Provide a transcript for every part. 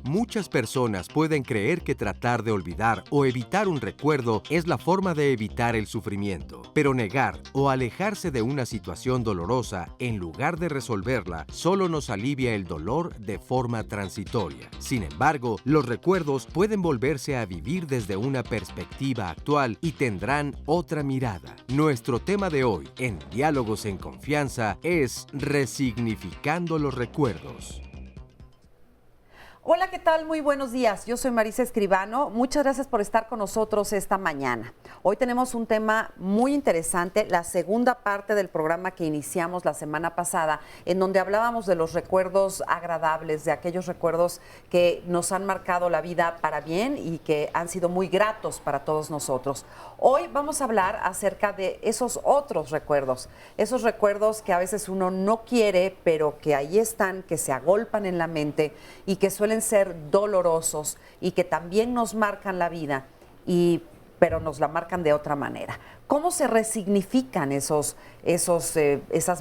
Muchas personas pueden creer que tratar de olvidar o evitar un recuerdo es la forma de evitar el sufrimiento, pero negar o alejarse de una situación dolorosa en lugar de resolverla solo nos alivia el dolor de forma transitoria. Sin embargo, los recuerdos pueden volverse a vivir desde una perspectiva actual y tendrán otra mirada. Nuestro tema de hoy en Diálogos en Confianza es Resignificando los recuerdos. Hola, ¿qué tal? Muy buenos días. Yo soy Marisa Escribano. Muchas gracias por estar con nosotros esta mañana. Hoy tenemos un tema muy interesante, la segunda parte del programa que iniciamos la semana pasada, en donde hablábamos de los recuerdos agradables, de aquellos recuerdos que nos han marcado la vida para bien y que han sido muy gratos para todos nosotros. Hoy vamos a hablar acerca de esos otros recuerdos, esos recuerdos que a veces uno no quiere, pero que ahí están, que se agolpan en la mente y que suelen ser dolorosos y que también nos marcan la vida, pero nos la marcan de otra manera. ¿Cómo se resignifican esas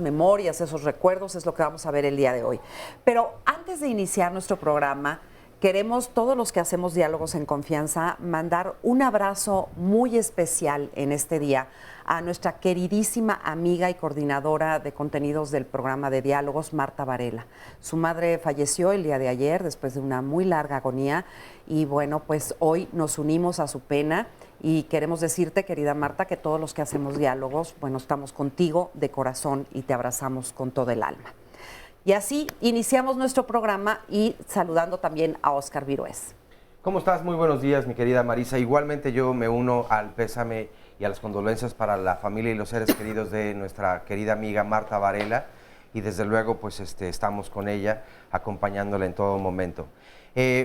memorias, esos recuerdos? Es lo que vamos a ver el día de hoy. Pero antes de iniciar nuestro programa, queremos, todos los que hacemos Diálogos en Confianza, mandar un abrazo muy especial en este día a nuestra queridísima amiga y coordinadora de contenidos del programa de Diálogos, Marta Varela. Su madre falleció el día de ayer después de una muy larga agonía y bueno, pues hoy nos unimos a su pena y queremos decirte, querida Marta, que todos los que hacemos Diálogos, bueno, estamos contigo de corazón y te abrazamos con todo el alma. Y así iniciamos nuestro programa y saludando también a Óscar Virués. ¿Cómo estás? Muy buenos días, mi querida Marisa. Igualmente yo me uno al pésame y a las condolencias para la familia y los seres queridos de nuestra querida amiga Marta Varela. Y desde luego, pues estamos con ella, acompañándola en todo momento.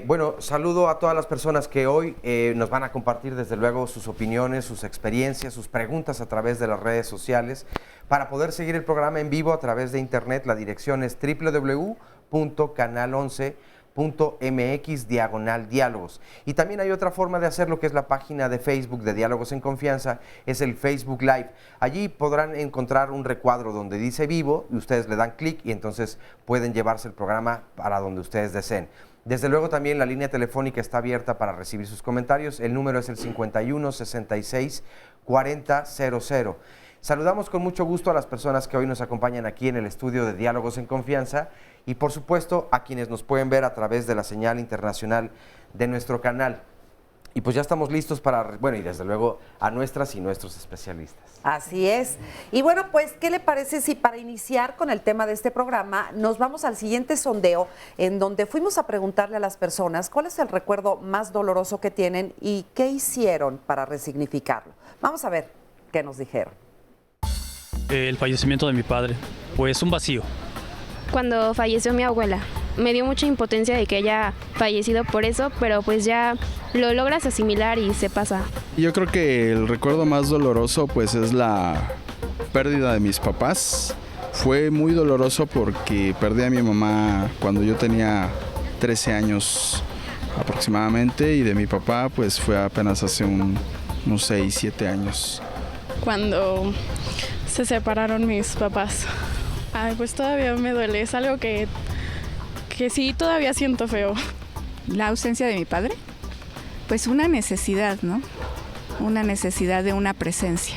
Bueno, saludo a todas las personas que hoy nos van a compartir desde luego sus opiniones, sus experiencias, sus preguntas a través de las redes sociales. Para poder seguir el programa en vivo a través de internet, la dirección es www.canal11.mx/diálogos. Y también hay otra forma de hacerlo, que es la página de Facebook de Diálogos en Confianza, es el Facebook Live. Allí podrán encontrar un recuadro donde dice vivo y ustedes le dan clic y entonces pueden llevarse el programa para donde ustedes deseen. Desde luego también la línea telefónica está abierta para recibir sus comentarios. El número es el 51 66 40 00. Saludamos con mucho gusto a las personas que hoy nos acompañan aquí en el estudio de Diálogos en Confianza y por supuesto a quienes nos pueden ver a través de la señal internacional de nuestro canal. Y pues ya estamos listos para, bueno, y desde luego a nuestras y nuestros especialistas. Así es. Y bueno, pues, ¿qué le parece si para iniciar con el tema de este programa nos vamos al siguiente sondeo en donde fuimos a preguntarle a las personas cuál es el recuerdo más doloroso que tienen y qué hicieron para resignificarlo? Vamos a ver qué nos dijeron. El fallecimiento de mi padre, pues un vacío. Cuando falleció mi abuela, me dio mucha impotencia de que haya fallecido por eso, pero pues ya lo logras asimilar y se pasa. Yo creo que el recuerdo más doloroso pues es la pérdida de mis papás. Fue muy doloroso porque perdí a mi mamá cuando yo tenía 13 años aproximadamente y de mi papá pues fue apenas hace unos 6, 7 años. Cuando se separaron mis papás. Ay, pues todavía me duele, es algo que sí todavía siento feo. La ausencia de mi padre, pues una necesidad, ¿no? Una necesidad de una presencia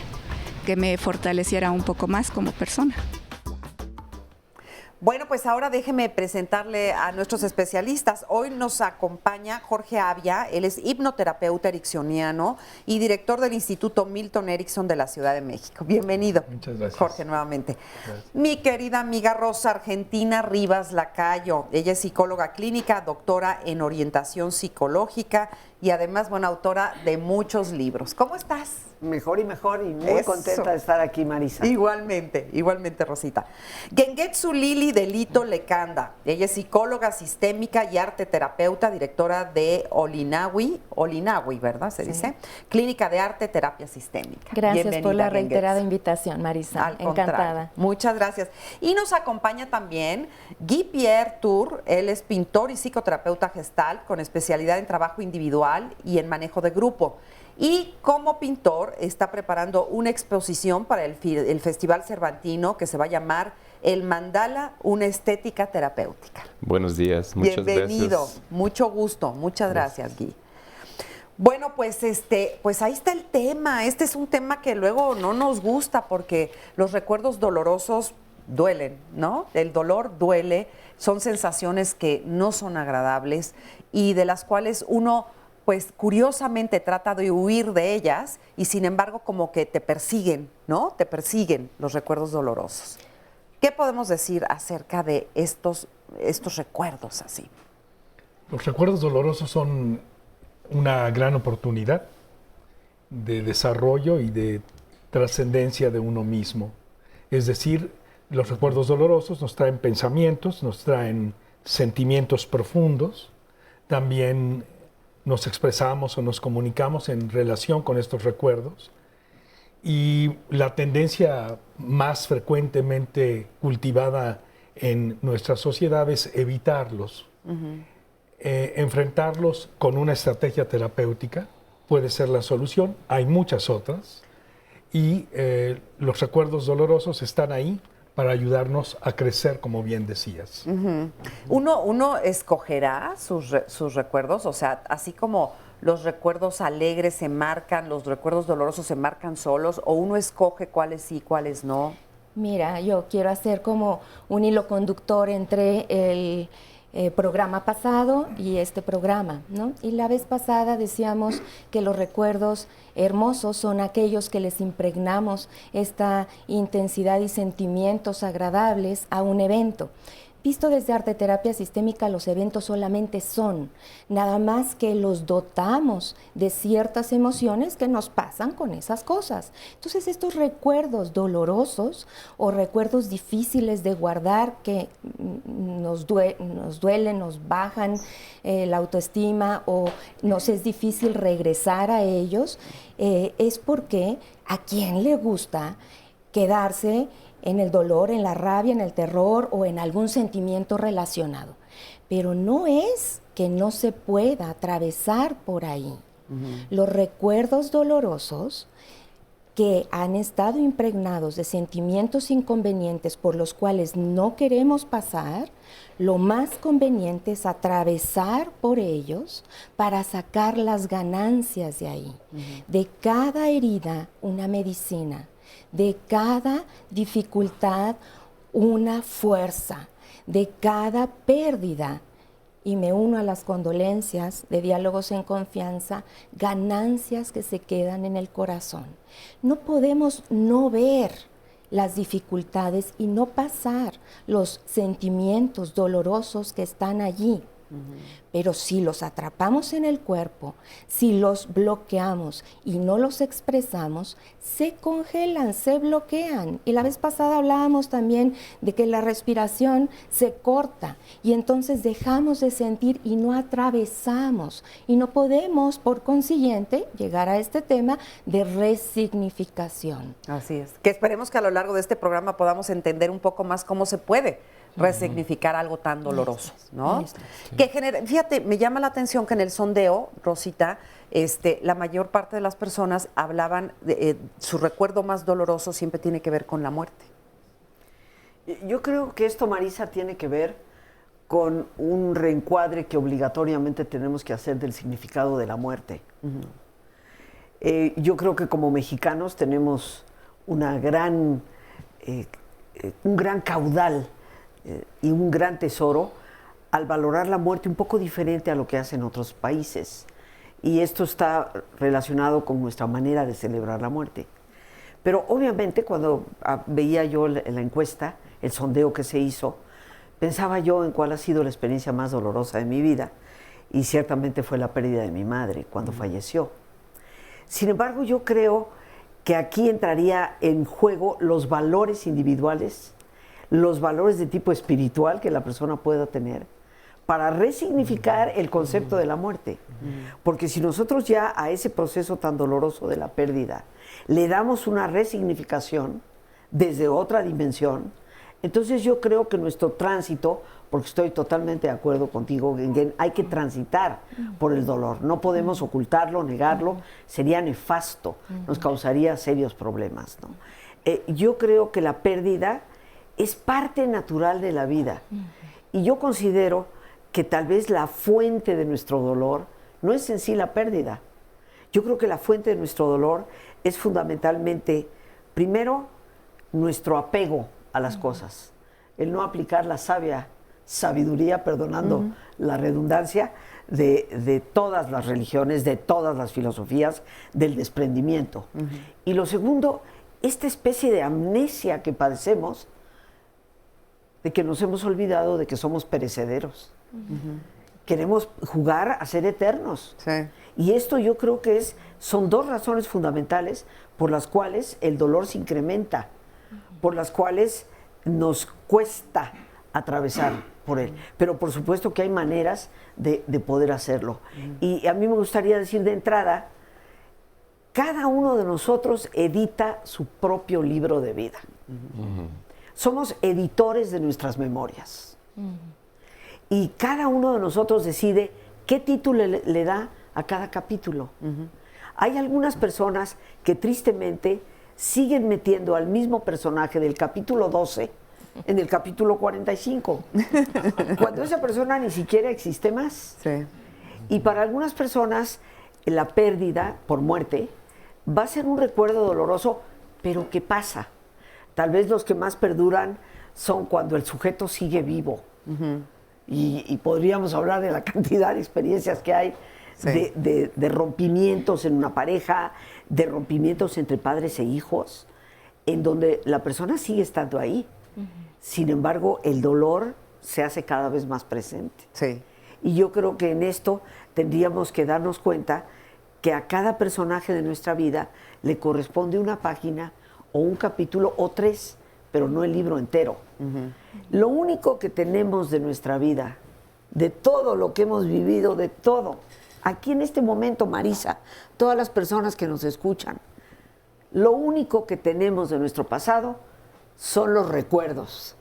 que me fortaleciera un poco más como persona. Bueno, pues ahora déjeme presentarle a nuestros especialistas. Hoy nos acompaña Jorge Avia, él es hipnoterapeuta ericksoniano y director del Instituto Milton Erickson de la Ciudad de México. Bienvenido. Muchas gracias. Jorge, nuevamente. Gracias. Mi querida amiga Rosa Argentina Rivas Lacayo, ella es psicóloga clínica, doctora en orientación psicológica y además, bueno, autora de muchos libros. ¿Cómo estás? Mejor y muy contenta de estar aquí, Marisa. Igualmente, Rosita. Gengetsu Lili Delito Lecanda. Ella es psicóloga sistémica y arte terapeuta, directora de Olinawi, ¿verdad? Se dice. Clínica de Arte Terapia Sistémica. Gracias Bienvenida, por la reiterada Gengetsu. invitación, Marisa. Al Encantada. contrario. Muchas gracias. Y nos acompaña también Guy Pierre Tour. Él es pintor y psicoterapeuta gestal con especialidad en trabajo individual y en manejo de grupo. Y como pintor está preparando una exposición para el Festival Cervantino que se va a llamar El Mandala, una estética terapéutica. Buenos días, muchas Bienvenido, gracias. Mucho gusto, muchas gracias, Guy. Bueno, pues ahí está el tema. Este es un tema que luego no nos gusta porque los recuerdos dolorosos duelen, ¿no? El dolor duele, son sensaciones que no son agradables y de las cuales uno pues curiosamente trata de huir de ellas y sin embargo como que te persiguen, ¿no? Te persiguen los recuerdos dolorosos. ¿Qué podemos decir acerca de estos recuerdos así? Los recuerdos dolorosos son una gran oportunidad de desarrollo y de trascendencia de uno mismo. Es decir, los recuerdos dolorosos nos traen pensamientos, nos traen sentimientos profundos, también nos expresamos o nos comunicamos en relación con estos recuerdos y la tendencia más frecuentemente cultivada en nuestra sociedad es evitarlos. Enfrentarlos con una estrategia terapéutica puede ser la solución, hay muchas otras y los recuerdos dolorosos están ahí para ayudarnos a crecer, como bien decías. ¿Uno escogerá sus recuerdos? O sea, así como los recuerdos alegres se marcan, los recuerdos dolorosos se marcan solos, ¿o uno escoge cuáles sí, cuáles no? Mira, yo quiero hacer como un hilo conductor entre el programa pasado y este programa, ¿no? Y la vez pasada decíamos que los recuerdos hermosos son aquellos que les impregnamos esta intensidad y sentimientos agradables a un evento. Visto desde arte terapia sistémica, los eventos solamente son, nada más que los dotamos de ciertas emociones que nos pasan con esas cosas. Entonces, estos recuerdos dolorosos o recuerdos difíciles de guardar que nos duelen, nos bajan la autoestima o nos es difícil regresar a ellos, es porque a quién le gusta quedarse en el dolor, en la rabia, en el terror o en algún sentimiento relacionado. Pero no es que no se pueda atravesar por ahí. Los recuerdos dolorosos que han estado impregnados de sentimientos inconvenientes por los cuales no queremos pasar, lo más conveniente es atravesar por ellos para sacar las ganancias de ahí. De cada herida, una medicina. De cada dificultad, una fuerza, de cada pérdida, y me uno a las condolencias de Diálogos en Confianza, ganancias que se quedan en el corazón. No podemos no ver las dificultades y no pasar los sentimientos dolorosos que están allí. Pero si los atrapamos en el cuerpo, si los bloqueamos y no los expresamos, se congelan, se bloquean. Y la vez pasada hablábamos también de que la respiración se corta y entonces dejamos de sentir y no atravesamos. Y no podemos, por consiguiente, llegar a este tema de resignificación. Así es. Que esperemos que a lo largo de este programa podamos entender un poco más cómo se puede resignificar algo tan doloroso, ¿no? Que fíjate, me llama la atención que en el sondeo, Rosita, la mayor parte de las personas hablaban de su recuerdo más doloroso siempre tiene que ver con la muerte. Yo creo que esto, Marisa, tiene que ver con un reencuadre que obligatoriamente tenemos que hacer del significado de la muerte. Yo creo que como mexicanos tenemos un gran caudal y un gran tesoro al valorar la muerte un poco diferente a lo que hacen otros países. Y esto está relacionado con nuestra manera de celebrar la muerte. Pero obviamente cuando veía yo la encuesta, el sondeo que se hizo, pensaba yo en cuál ha sido la experiencia más dolorosa de mi vida. Y ciertamente fue la pérdida de mi madre cuando falleció. Sin embargo, yo creo que aquí entraría en juego los valores individuales, los valores de tipo espiritual que la persona pueda tener, para resignificar el concepto de la muerte. Porque si nosotros ya a ese proceso tan doloroso de la pérdida le damos una resignificación desde otra dimensión, entonces yo creo que nuestro tránsito, porque estoy totalmente de acuerdo contigo, en que hay que transitar por el dolor. No podemos ocultarlo, negarlo, sería nefasto, nos causaría serios problemas, ¿no? Yo creo que la pérdida es parte natural de la vida. Y yo considero que tal vez la fuente de nuestro dolor no es en sí la pérdida. Yo creo que la fuente de nuestro dolor es fundamentalmente, primero, nuestro apego a las cosas. El no aplicar la sabiduría, perdonando la redundancia, de todas las religiones, de todas las filosofías, del desprendimiento. Y lo segundo, esta especie de amnesia que padecemos, de que nos hemos olvidado de que somos perecederos. Queremos jugar a ser eternos. Sí. Y esto yo creo que son dos razones fundamentales por las cuales el dolor se incrementa, por las cuales nos cuesta atravesar por él. Pero por supuesto que hay maneras de poder hacerlo. Y a mí me gustaría decir de entrada, cada uno de nosotros edita su propio libro de vida. Somos editores de nuestras memorias. Y cada uno de nosotros decide qué título le da a cada capítulo. Hay algunas personas que tristemente siguen metiendo al mismo personaje del capítulo 12 en el capítulo 45, cuando esa persona ni siquiera existe más. Sí. Y para algunas personas la pérdida por muerte va a ser un recuerdo doloroso, pero ¿qué pasa? Tal vez los que más perduran son cuando el sujeto sigue vivo. Y podríamos hablar de la cantidad de experiencias que hay, sí, de rompimientos en una pareja, de rompimientos entre padres e hijos, en donde la persona sigue estando ahí. Sin embargo, el dolor se hace cada vez más presente. Sí. Y yo creo que en esto tendríamos que darnos cuenta que a cada personaje de nuestra vida le corresponde una página o un capítulo o 3, pero no el libro entero. Lo único que tenemos de nuestra vida, de todo lo que hemos vivido, de todo, aquí en este momento, Marisa, todas las personas que nos escuchan, lo único que tenemos de nuestro pasado son los recuerdos.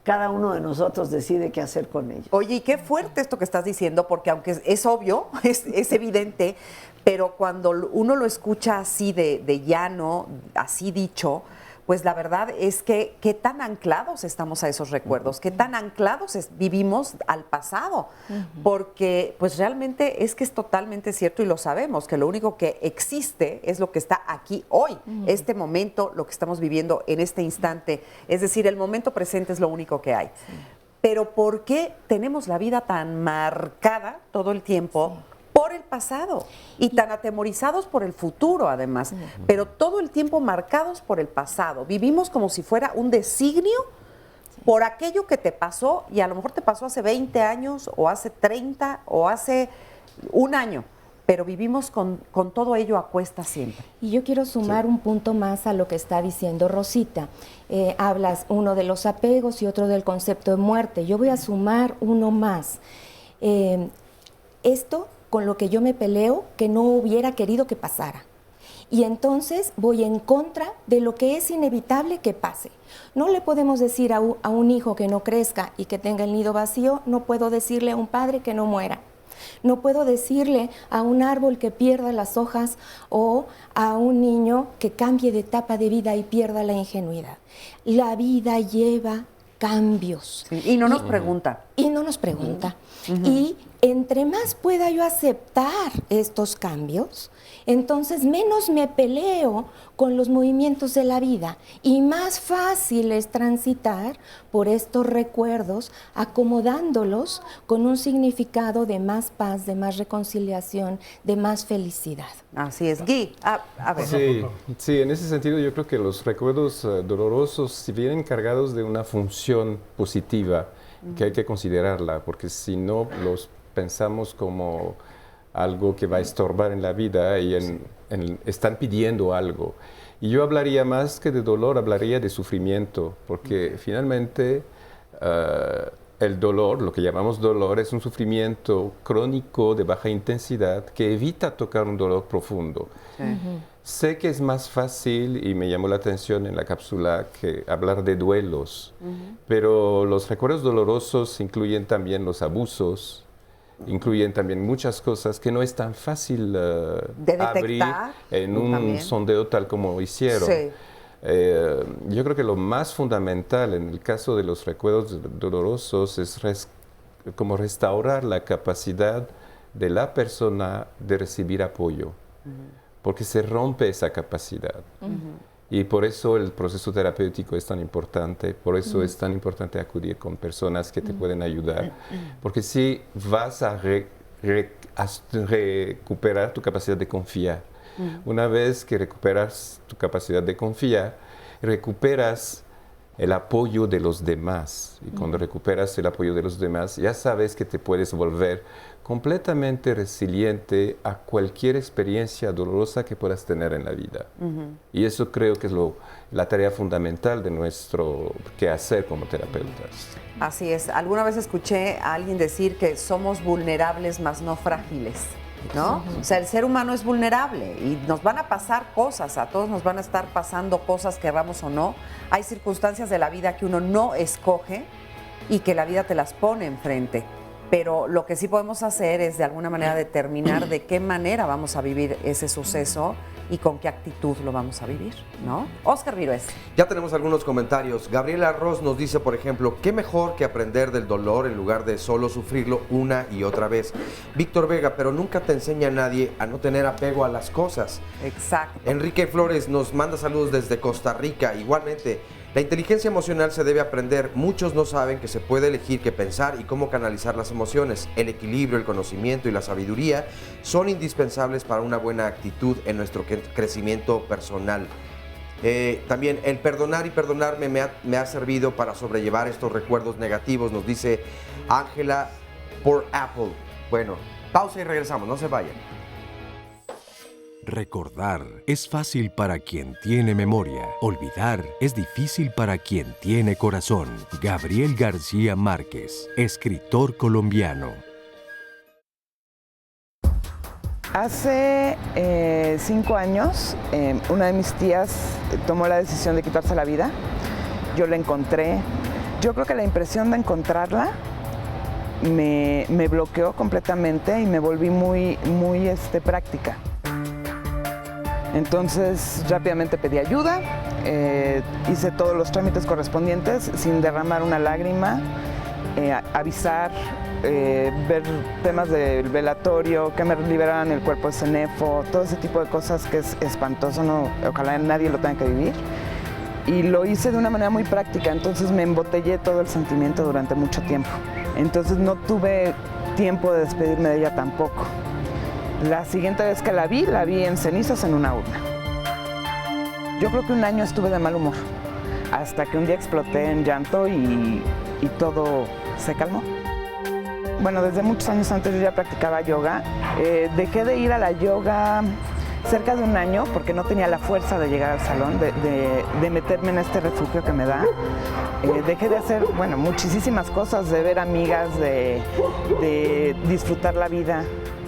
Cada uno de nosotros decide qué hacer con ellos. Oye, y qué fuerte esto que estás diciendo, porque aunque es obvio, es evidente, pero cuando uno lo escucha así de llano, así dicho, pues la verdad es que qué tan anclados estamos a esos recuerdos, qué tan anclados vivimos al pasado, porque pues realmente es que es totalmente cierto y lo sabemos, que lo único que existe es lo que está aquí hoy, este momento, lo que estamos viviendo en este instante, es decir, el momento presente es lo único que hay. Sí. Pero ¿por qué tenemos la vida tan marcada todo el tiempo? Sí. Por el pasado y tan atemorizados por el futuro además, pero todo el tiempo marcados por el pasado. Vivimos como si fuera un designio por aquello que te pasó y a lo mejor te pasó hace 20 años o hace 30 o hace un año, pero vivimos con todo ello a cuesta siempre. Y yo quiero sumar un punto más a lo que está diciendo Rosita. Hablas uno de los apegos y otro del concepto de muerte. Yo voy a sumar uno más. Esto con lo que yo me peleo, que no hubiera querido que pasara. Y entonces voy en contra de lo que es inevitable que pase. No le podemos decir a un hijo que no crezca y que tenga el nido vacío, no puedo decirle a un padre que no muera. No puedo decirle a un árbol que pierda las hojas o a un niño que cambie de etapa de vida y pierda la ingenuidad. La vida lleva cambios. Sí, y no nos pregunta. Y no nos pregunta. Y entre más pueda yo aceptar estos cambios, entonces menos me peleo con los movimientos de la vida y más fácil es transitar por estos recuerdos, acomodándolos con un significado de más paz, de más reconciliación, de más felicidad. Así es. Gui, a ver. Sí, en ese sentido yo creo que los recuerdos dolorosos, si vienen cargados de una función positiva, que hay que considerarla, porque si no los pensamos como algo que va a estorbar en la vida y están pidiendo algo. Y yo hablaría más que de dolor, hablaría de sufrimiento, porque finalmente el dolor, lo que llamamos dolor, es un sufrimiento crónico de baja intensidad que evita tocar un dolor profundo. Sé que es más fácil, y me llamó la atención en la cápsula, que hablar de duelos, pero los recuerdos dolorosos incluyen también los abusos, incluyen también muchas cosas que no es tan fácil abrir en un sondeo tal como hicieron. Sí. Yo creo que lo más fundamental en el caso de los recuerdos dolorosos es como restaurar la capacidad de la persona de recibir apoyo, porque se rompe esa capacidad. Y por eso el proceso terapéutico es tan importante, por eso es tan importante acudir con personas que te pueden ayudar, porque si vas a recuperar tu capacidad de confiar, una vez que recuperas tu capacidad de confiar, recuperas el apoyo de los demás. Y cuando recuperas el apoyo de los demás, ya sabes que te puedes volver completamente resiliente a cualquier experiencia dolorosa que puedas tener en la vida. Y eso creo que es la tarea fundamental de nuestro quehacer como terapeutas. Así es. Alguna vez escuché a alguien decir que somos vulnerables, mas no frágiles, ¿no? O sea, el ser humano es vulnerable y nos van a pasar cosas, a todos nos van a estar pasando cosas, querramos o no. Hay circunstancias de la vida que uno no escoge y que la vida te las pone enfrente. Pero lo que sí podemos hacer es de alguna manera determinar de qué manera vamos a vivir ese suceso y con qué actitud lo vamos a vivir, ¿no? Óscar Virués. Ya tenemos algunos comentarios. Gabriela Ross nos dice, por ejemplo, qué mejor que aprender del dolor en lugar de solo sufrirlo una y otra vez. Víctor Vega, pero nunca te enseña a nadie a no tener apego a las cosas. Exacto. Enrique Flores nos manda saludos desde Costa Rica. Igualmente, la inteligencia emocional se debe aprender. Muchos no saben que se puede elegir qué pensar y cómo canalizar las emociones. El equilibrio, el conocimiento y la sabiduría son indispensables para una buena actitud en nuestro crecimiento personal. También el perdonar y perdonarme me ha servido para sobrellevar estos recuerdos negativos, nos dice Ángela por Apple. Bueno, pausa y regresamos, no se vayan. Recordar es fácil para quien tiene memoria. Olvidar es difícil para quien tiene corazón. Gabriel García Márquez, escritor colombiano. Hace 5 años, una de mis tías tomó la decisión de quitarse la vida. Yo la encontré. Yo creo que la impresión de encontrarla me bloqueó completamente y me volví muy práctica. Entonces rápidamente pedí ayuda, hice todos los trámites correspondientes sin derramar una lágrima, avisar, ver temas del velatorio, que me liberaran el cuerpo de CENEFO, todo ese tipo de cosas que es espantoso, no, ojalá nadie lo tenga que vivir. Y lo hice de una manera muy práctica, entonces me embotellé todo el sentimiento durante mucho tiempo. Entonces no tuve tiempo de despedirme de ella tampoco. La siguiente vez que la vi en cenizas en una urna. Yo creo que 1 año estuve de mal humor, hasta que un día exploté en llanto y todo se calmó. Bueno, desde muchos años antes yo ya practicaba yoga. Dejé de ir a la yoga cerca de 1 año porque no tenía la fuerza de llegar al salón, de meterme en este refugio que me da. Dejé de hacer, bueno, muchísimas cosas, de ver amigas, de disfrutar la vida,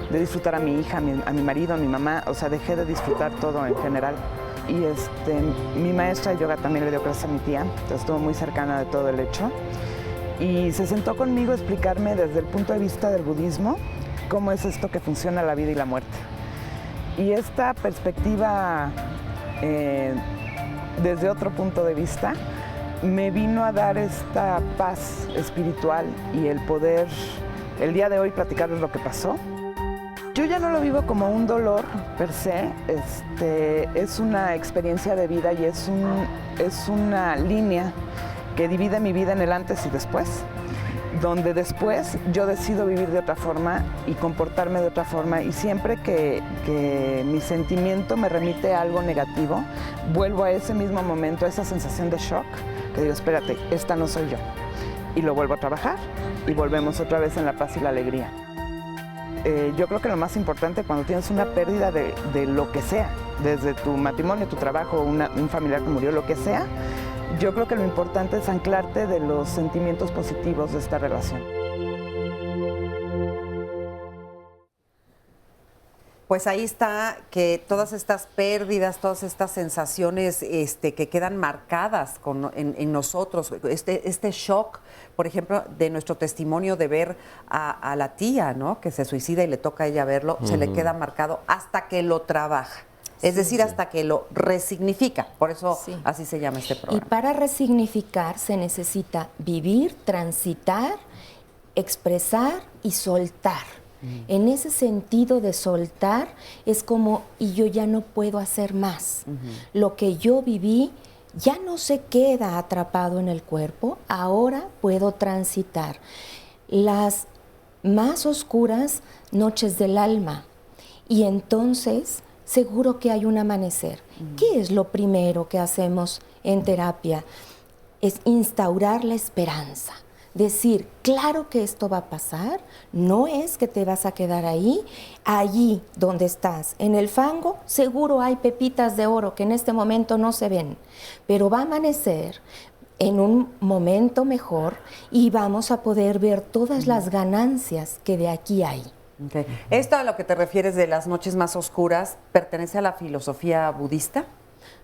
de disfrutar a mi hija, a mi marido, a mi mamá, o sea, dejé de disfrutar todo en general. Y mi maestra de yoga también le dio clases a mi tía, entonces estuvo muy cercana de todo el hecho. Y se sentó conmigo a explicarme desde el punto de vista del budismo cómo es esto que funciona la vida y la muerte. Y esta perspectiva desde otro punto de vista me vino a dar esta paz espiritual y el poder, el día de hoy, platicarles lo que pasó. Yo ya no lo vivo como un dolor per se, es una experiencia de vida y es una línea que divide mi vida en el antes y después, donde después yo decido vivir de otra forma y comportarme de otra forma, y siempre que mi sentimiento me remite a algo negativo, vuelvo a ese mismo momento, a esa sensación de shock, que digo, espérate, esta no soy yo, y lo vuelvo a trabajar y volvemos otra vez en la paz y la alegría. yo creo que lo más importante cuando tienes una pérdida de lo que sea, desde tu matrimonio, tu trabajo, un familiar que murió, lo que sea, yo creo que lo importante es anclarte de los sentimientos positivos de esta relación. Pues ahí está que todas estas pérdidas, todas estas sensaciones que quedan marcadas en nosotros, este shock, por ejemplo, de nuestro testimonio de ver a la tía, ¿no? Que se suicida y le toca a ella verlo, se le queda marcado hasta que lo trabaja. Es decir, hasta que lo resignifica. Por eso así se llama este programa. Y para resignificar se necesita vivir, transitar, expresar y soltar. En ese sentido de soltar es como, y yo ya no puedo hacer más. Lo que yo viví ya no se queda atrapado en el cuerpo, ahora puedo transitar. Las más oscuras noches del alma. Y entonces, seguro que hay un amanecer. ¿Qué es lo primero que hacemos en terapia? Es instaurar la esperanza. Decir, claro que esto va a pasar, no es que te vas a quedar ahí, allí donde estás, en el fango, seguro hay pepitas de oro que en este momento no se ven, pero va a amanecer en un momento mejor y vamos a poder ver todas las ganancias que de aquí hay. Okay. ¿Esto a lo que te refieres de las noches más oscuras pertenece a la filosofía budista?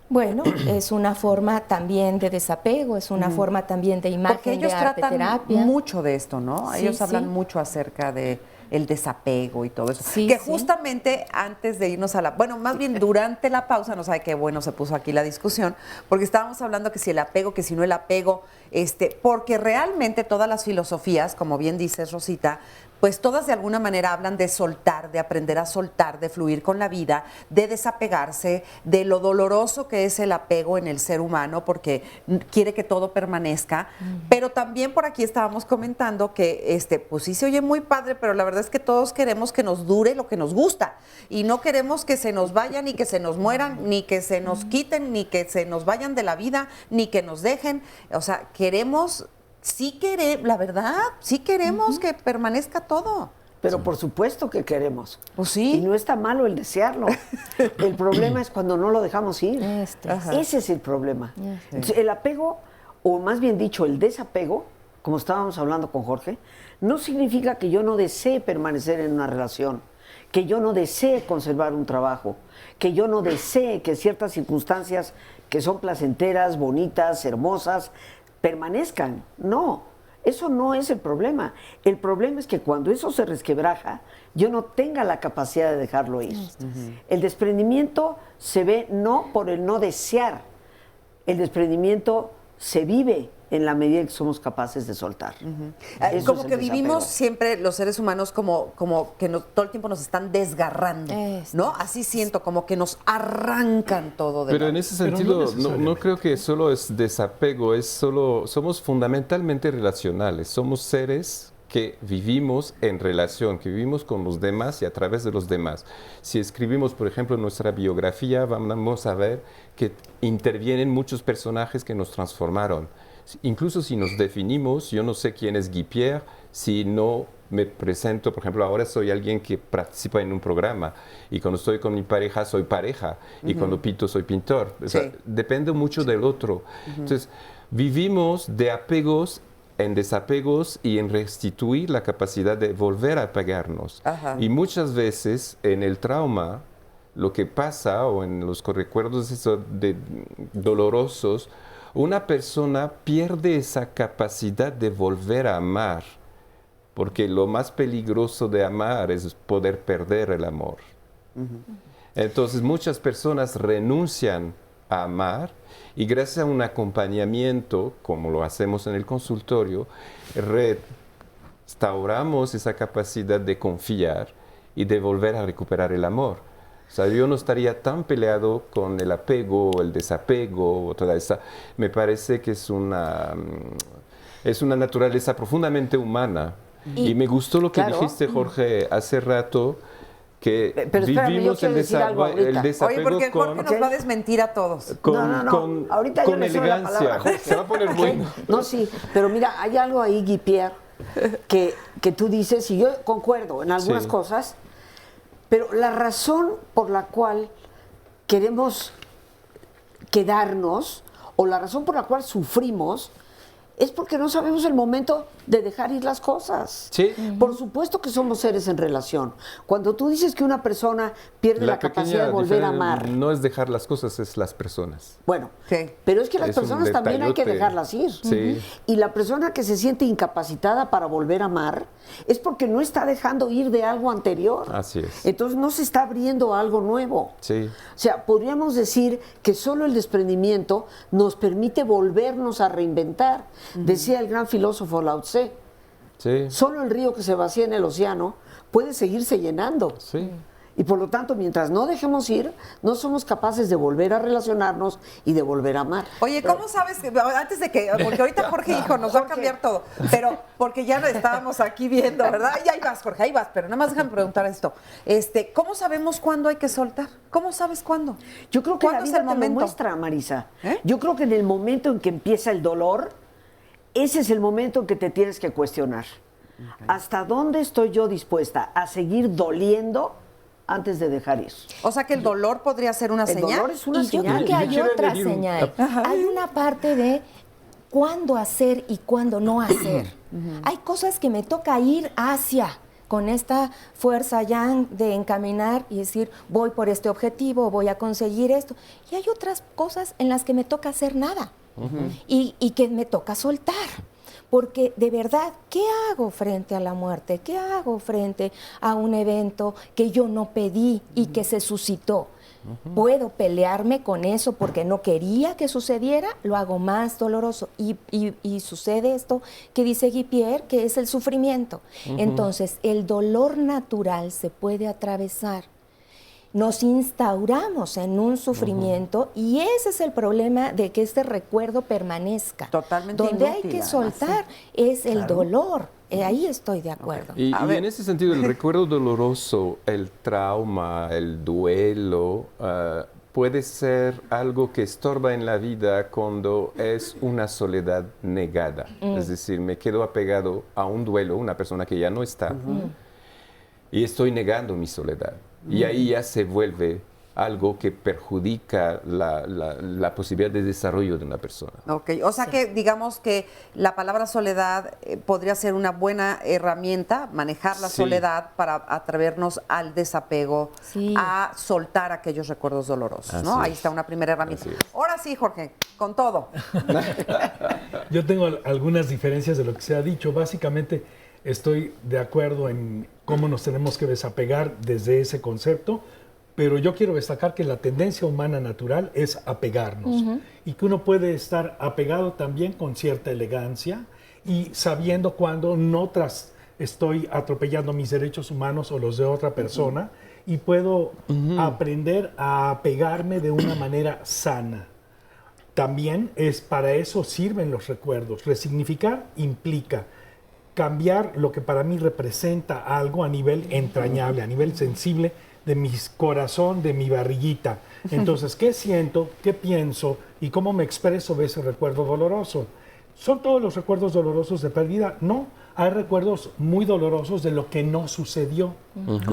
Bueno, es una forma también de desapego, es una forma también de imagen, porque ellos de arte, tratan terapia. mucho de esto, ¿no? Sí, Ellos hablan sí. mucho acerca de el desapego y todo eso. Sí, que sí. justamente antes de irnos a la... Bueno, más bien durante la pausa, no sabe qué bueno se puso aquí la discusión, porque estábamos hablando que si el apego, que si no el apego, porque realmente todas las filosofías, como bien dices, Rosita, pues todas de alguna manera hablan de soltar, de aprender a soltar, de fluir con la vida, de desapegarse, de lo doloroso que es el apego en el ser humano, porque quiere que todo permanezca. Pero también por aquí estábamos comentando que, pues sí se oye muy padre, pero la verdad es que todos queremos que nos dure lo que nos gusta y no queremos que se nos vayan, ni que se nos mueran, ni que se nos quiten, ni que se nos vayan de la vida, ni que nos dejen. O sea, queremos... Sí queremos, la verdad, sí queremos que permanezca todo. Pero por supuesto que queremos. Pues sí. Y no está malo el desearlo. El problema es cuando no lo dejamos ir. Ese es el problema. Entonces, el apego, o más bien dicho, el desapego, como estábamos hablando con Jorge, no significa que yo no desee permanecer en una relación, que yo no desee conservar un trabajo, que yo no desee que ciertas circunstancias que son placenteras, bonitas, hermosas, permanezcan. No, eso no es el problema. El problema es que cuando eso se resquebraja, yo no tenga la capacidad de dejarlo ir. El desprendimiento se ve no por el no desear. El desprendimiento se vive en la medida en que somos capaces de soltar. Como que vivimos siempre los seres humanos como que todo el tiempo nos están desgarrando, ¿no? Así siento, como que nos arrancan todo de Pero en ese sentido no creo que solo es desapego, somos fundamentalmente relacionales, somos seres que vivimos en relación, que vivimos con los demás y a través de los demás. Si escribimos, por ejemplo, nuestra biografía, vamos a ver que intervienen muchos personajes que nos transformaron. Incluso si nos definimos, yo no sé quién es Guy Pierre si no me presento, por ejemplo, ahora soy alguien que participa en un programa y cuando estoy con mi pareja soy pareja y cuando pinto soy pintor. O sea, depende mucho del otro. Entonces, vivimos de apegos en desapegos y en restituir la capacidad de volver a apegarnos. Y muchas veces en el trauma, lo que pasa o en los recuerdos dolorosos, una persona pierde esa capacidad de volver a amar, porque lo más peligroso de amar es poder perder el amor. Entonces muchas personas renuncian a amar y gracias a un acompañamiento, como lo hacemos en el consultorio, restauramos esa capacidad de confiar y de volver a recuperar el amor. O sea, yo no estaría tan peleado con el apego, el desapego, toda esa. Me parece que es una naturaleza profundamente humana. Y me gustó lo que dijiste, Jorge, hace rato, que vivimos el desapego. Oye, porque Jorge nos va a desmentir a todos. Ahorita con yo le cedo la palabra a elegancia. Jorge. Se va a poner bueno. No, sí, pero mira, hay algo ahí, Guy Pierre, que tú dices, y yo concuerdo en algunas cosas, pero la razón por la cual queremos quedarnos o la razón por la cual sufrimos es porque no sabemos el momento de dejar ir las cosas. Sí. Por supuesto que somos seres en relación. Cuando tú dices que una persona pierde la capacidad de volver a amar. No es dejar las cosas, es las personas. Bueno, pero es que las personas también hay que dejarlas ir. Sí. Y la persona que se siente incapacitada para volver a amar es porque no está dejando ir de algo anterior. Así es. Entonces no se está abriendo a algo nuevo. Sí. O sea, podríamos decir que solo el desprendimiento nos permite volvernos a reinventar. Decía el gran filósofo Lao Tse, solo el río que se vacía en el océano puede seguirse llenando. Sí. Y por lo tanto, mientras no dejemos ir, no somos capaces de volver a relacionarnos y de volver a amar. Oye, ¿cómo sabes que, antes de que, porque ahorita Jorge, hijo, nos va a cambiar todo, pero porque ya lo estábamos aquí viendo, ¿verdad? Y ahí vas, Jorge, ahí vas, pero nada más déjame preguntar esto. ¿Cómo sabemos cuándo hay que soltar? ¿Cómo sabes cuándo? Yo creo que la vida te lo muestra, Marisa. Yo creo que en el momento en que empieza el dolor, ese es el momento en que te tienes que cuestionar. ¿Hasta dónde estoy yo dispuesta a seguir doliendo antes de dejar ir? O sea que el dolor podría ser una señal. El dolor es una señal. Yo creo que hay otra señal. Hay una parte de cuándo hacer y cuándo no hacer. Hay cosas que me toca ir hacia, con esta fuerza yang de encaminar y decir, voy por este objetivo, voy a conseguir esto. Y hay otras cosas en las que me toca hacer nada. Y que me toca soltar. Porque de verdad, ¿qué hago frente a la muerte? ¿Qué hago frente a un evento que yo no pedí y que se suscitó? ¿Puedo pelearme con eso porque no quería que sucediera? Lo hago más doloroso. Y sucede esto que dice Guy Pierre, que es el sufrimiento. Entonces, el dolor natural se puede atravesar. Nos instauramos en un sufrimiento y ese es el problema de que este recuerdo permanezca. Totalmente donde inútil, hay que soltar es el dolor. Ahí estoy de acuerdo. Y en ese sentido, el recuerdo doloroso, el trauma, el duelo, puede ser algo que estorba en la vida cuando es una soledad negada. Es decir, me quedo apegado a un duelo, una persona que ya no está, y estoy negando mi soledad. Y ahí ya se vuelve algo que perjudica la posibilidad de desarrollo de una persona. Ok, o sea que digamos que la palabra soledad podría ser una buena herramienta, manejar la soledad para atrevernos al desapego, a soltar aquellos recuerdos dolorosos, ¿no? Ahí está una primera herramienta. Ahora sí, Jorge, con todo. Yo tengo algunas diferencias de lo que se ha dicho. Básicamente estoy de acuerdo en cómo nos tenemos que desapegar desde ese concepto, pero yo quiero destacar que la tendencia humana natural es apegarnos y que uno puede estar apegado también con cierta elegancia y sabiendo cuando no estoy atropellando mis derechos humanos o los de otra persona y puedo aprender a apegarme de una manera sana. También para eso sirven los recuerdos. Resignificar implica cambiar lo que para mí representa algo a nivel entrañable, a nivel sensible de mi corazón, de mi barriguita. Entonces, ¿qué siento, qué pienso y cómo me expreso de ese recuerdo doloroso? ¿Son todos los recuerdos dolorosos de pérdida? No, hay recuerdos muy dolorosos de lo que no sucedió.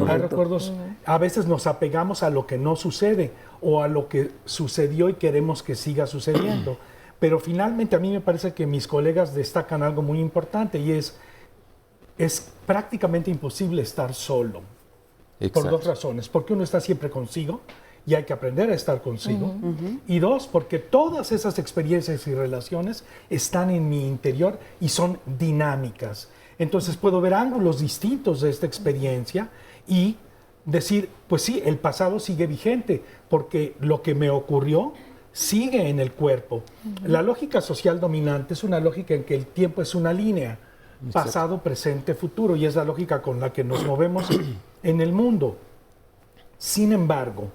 Hay recuerdos, a veces nos apegamos a lo que no sucede o a lo que sucedió y queremos que siga sucediendo. Pero finalmente a mí me parece que mis colegas destacan algo muy importante y es prácticamente imposible estar solo. Por dos razones. Porque uno está siempre consigo y hay que aprender a estar consigo. Y dos, porque todas esas experiencias y relaciones están en mi interior y son dinámicas. Entonces puedo ver ángulos distintos de esta experiencia y decir, pues sí, el pasado sigue vigente porque lo que me ocurrió sigue en el cuerpo. La lógica social dominante es una lógica en que el tiempo es una línea. Pasado, presente, futuro, y es la lógica con la que nos movemos en el mundo. Sin embargo,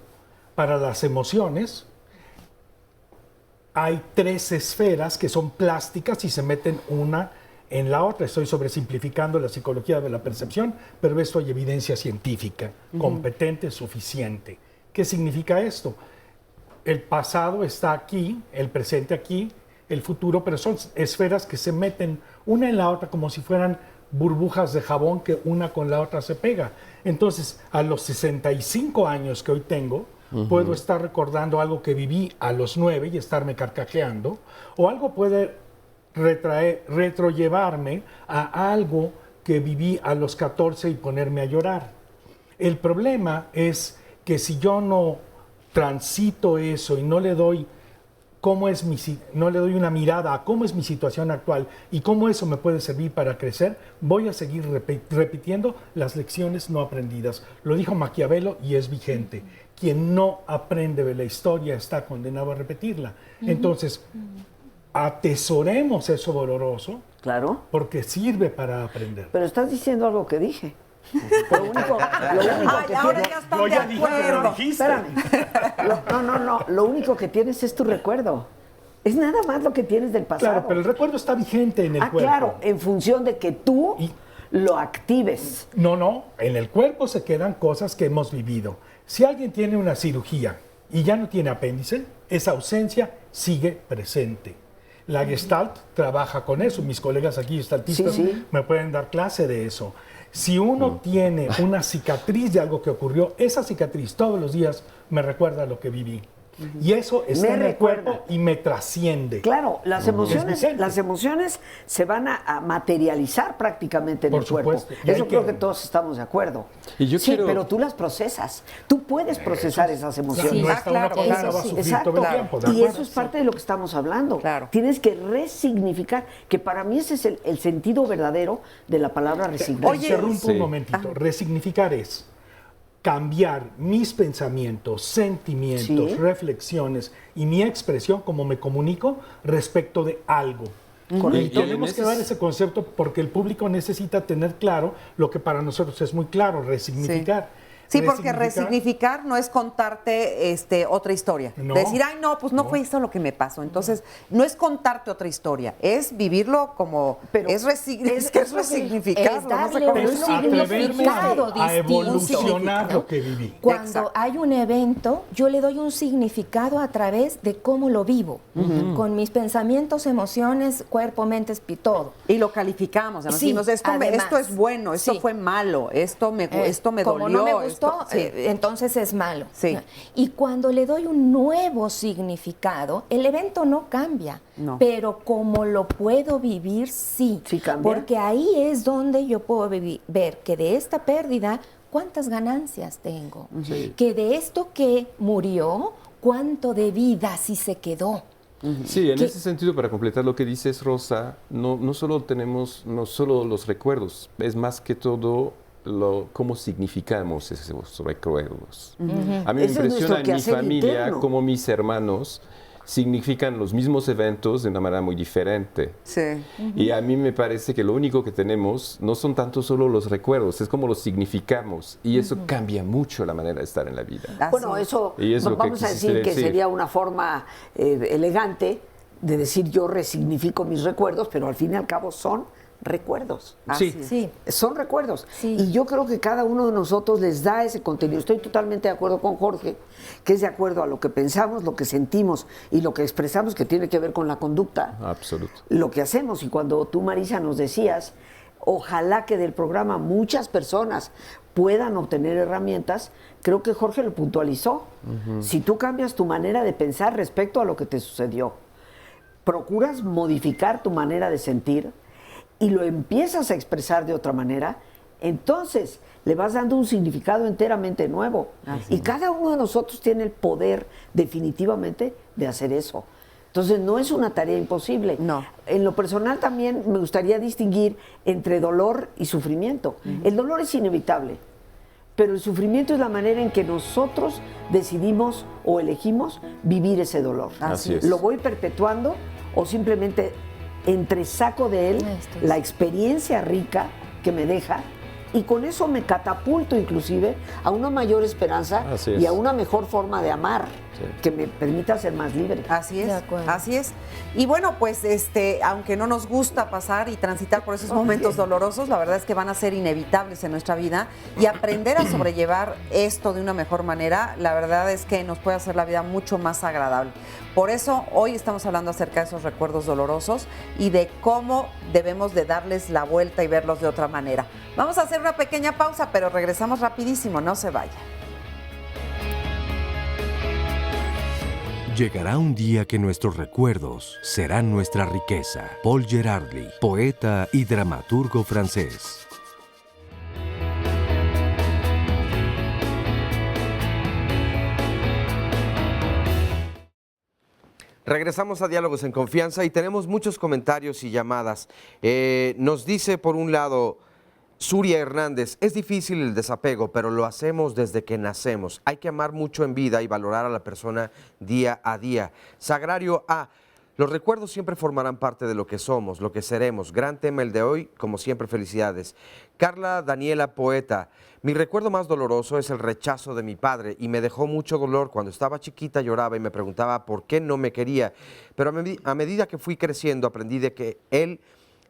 para las emociones hay tres esferas que son plásticas y se meten una en la otra. Estoy sobresimplificando la psicología de la percepción, pero esto hay evidencia científica, competente, suficiente. ¿Qué significa esto? El pasado está aquí, el presente aquí, el futuro, pero son esferas que se meten una en la otra como si fueran burbujas de jabón que una con la otra se pega. Entonces, a los 65 años que hoy tengo, puedo estar recordando algo que viví a los 9 y estarme carcajeando, o algo puede retrollevarme a algo que viví a los 14 y ponerme a llorar. El problema es que si yo no transito eso y no le doy una mirada a cómo es mi situación actual y cómo eso me puede servir para crecer, voy a seguir repitiendo las lecciones no aprendidas. Lo dijo Maquiavelo y es vigente. Quien no aprende de la historia está condenado a repetirla. Entonces, atesoremos eso doloroso. Claro. Porque sirve para aprender. Pero estás diciendo algo que dije. Lo único que ahora tienes... ya están de acuerdo. Espérame. Lo único que tienes es tu recuerdo. Es nada más lo que tienes del pasado. Claro, pero el recuerdo está vigente en el cuerpo. Claro, en función de que tú lo actives. No, en el cuerpo se quedan cosas que hemos vivido. Si alguien tiene una cirugía y ya no tiene apéndice, esa ausencia sigue presente. La Gestalt trabaja con eso. Mis colegas aquí gestaltistas me pueden dar clase de eso. Si uno tiene una cicatriz de algo que ocurrió, esa cicatriz todos los días me recuerda lo que viví. Y eso está en el cuerpo y me trasciende. Claro, las emociones se van a materializar prácticamente en el cuerpo. Eso creo que todos estamos de acuerdo. Pero tú las procesas. Tú puedes procesar esas emociones. Exacto. Y eso es parte de lo que estamos hablando. Tienes que resignificar, que para mí ese es el sentido verdadero de la palabra resignificar. Interrumpo un momentito. Resignificar es cambiar mis pensamientos, sentimientos, reflexiones y mi expresión, como me comunico, respecto de algo. Y tenemos que dar ese concepto porque el público necesita tener claro lo que para nosotros es muy claro, resignificar. Sí, porque resignificar no es contarte otra historia. No. Decir, ay, no, pues no fue eso lo que me pasó. Entonces, no es contarte otra historia, es vivirlo como... Pero es resignificarlo. Es darle un significado a evolucionar lo que viví. Cuando hay un evento, yo le doy un significado a través de cómo lo vivo. Con mis pensamientos, emociones, cuerpo, mente, todo. Y lo calificamos. Decimos, esto es bueno, esto fue malo, esto me como dolió. No me gustó, entonces es malo. Y cuando le doy un nuevo significado, el evento no cambia, pero como lo puedo vivir, sí cambia. Porque ahí es donde yo puedo ver que de esta pérdida, ¿cuántas ganancias tengo? Que de esto que murió, ¿cuánto de vida sí se quedó? Sí, en ese sentido, para completar lo que dices, Rosa, no solo tenemos los recuerdos, es más que todo cómo significamos esos recuerdos. A mí me impresiona en mi familia cómo mis hermanos significan los mismos eventos de una manera muy diferente. Y a mí me parece que lo único que tenemos no son tanto solo los recuerdos, es como los significamos. Y eso cambia mucho la manera de estar en la vida. Bueno, eso vamos a decir que sería una forma elegante de decir yo resignifico mis recuerdos, pero al fin y al cabo son recuerdos. Son recuerdos. Y yo creo que cada uno de nosotros les da ese contenido. Estoy totalmente de acuerdo con Jorge, que es de acuerdo a lo que pensamos, lo que sentimos y lo que expresamos, que tiene que ver con la conducta. Absoluto. Lo que hacemos. Y cuando tú, Marisa, nos decías, ojalá que del programa muchas personas puedan obtener herramientas, creo que Jorge lo puntualizó. Si tú cambias tu manera de pensar respecto a lo que te sucedió, procuras modificar tu manera de sentir y lo empiezas a expresar de otra manera, entonces le vas dando un significado enteramente nuevo. Y cada uno de nosotros tiene el poder definitivamente de hacer eso. Entonces no es una tarea imposible. En lo personal también me gustaría distinguir entre dolor y sufrimiento. El dolor es inevitable, pero el sufrimiento es la manera en que nosotros decidimos o elegimos vivir ese dolor. Así es. Lo voy perpetuando o simplemente entresaco de él la experiencia rica que me deja y con eso me catapulto inclusive a una mayor esperanza y a una mejor forma de amar, que me permita ser más libre. Así es, así es. Y bueno, pues aunque no nos gusta pasar y transitar por esos momentos dolorosos, la verdad es que van a ser inevitables en nuestra vida, y aprender a sobrellevar esto de una mejor manera, la verdad es que nos puede hacer la vida mucho más agradable. Por eso hoy estamos hablando acerca de esos recuerdos dolorosos y de cómo debemos de darles la vuelta y verlos de otra manera. Vamos a hacer una pequeña pausa, pero regresamos rapidísimo, no se vaya. Llegará un día que nuestros recuerdos serán nuestra riqueza. Paul Gérard, poeta y dramaturgo francés. Regresamos a Diálogos en Confianza y tenemos muchos comentarios y llamadas. Nos dice, por un lado, Suria Hernández, es difícil el desapego, pero lo hacemos desde que nacemos. Hay que amar mucho en vida y valorar a la persona día a día. Sagrario A, los recuerdos siempre formarán parte de lo que somos, lo que seremos. Gran tema el de hoy, como siempre, felicidades. Carla Daniela, poeta, mi recuerdo más doloroso es el rechazo de mi padre y me dejó mucho dolor. Cuando estaba chiquita lloraba y me preguntaba por qué no me quería, pero a medida que fui creciendo aprendí de que él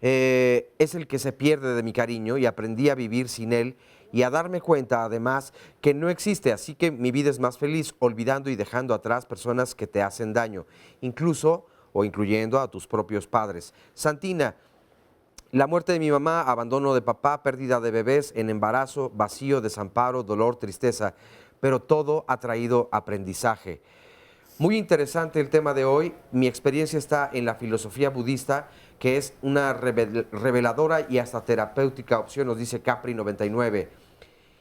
es el que se pierde de mi cariño y aprendí a vivir sin él y a darme cuenta además que no existe, así que mi vida es más feliz olvidando y dejando atrás personas que te hacen daño, incluso o incluyendo a tus propios padres. Santina, la muerte de mi mamá, abandono de papá, pérdida de bebés, en embarazo, vacío, desamparo, dolor, tristeza, pero todo ha traído aprendizaje. Muy interesante el tema de hoy. Mi experiencia está en la filosofía budista, que es una reveladora y hasta terapéutica opción, nos dice Capri 99.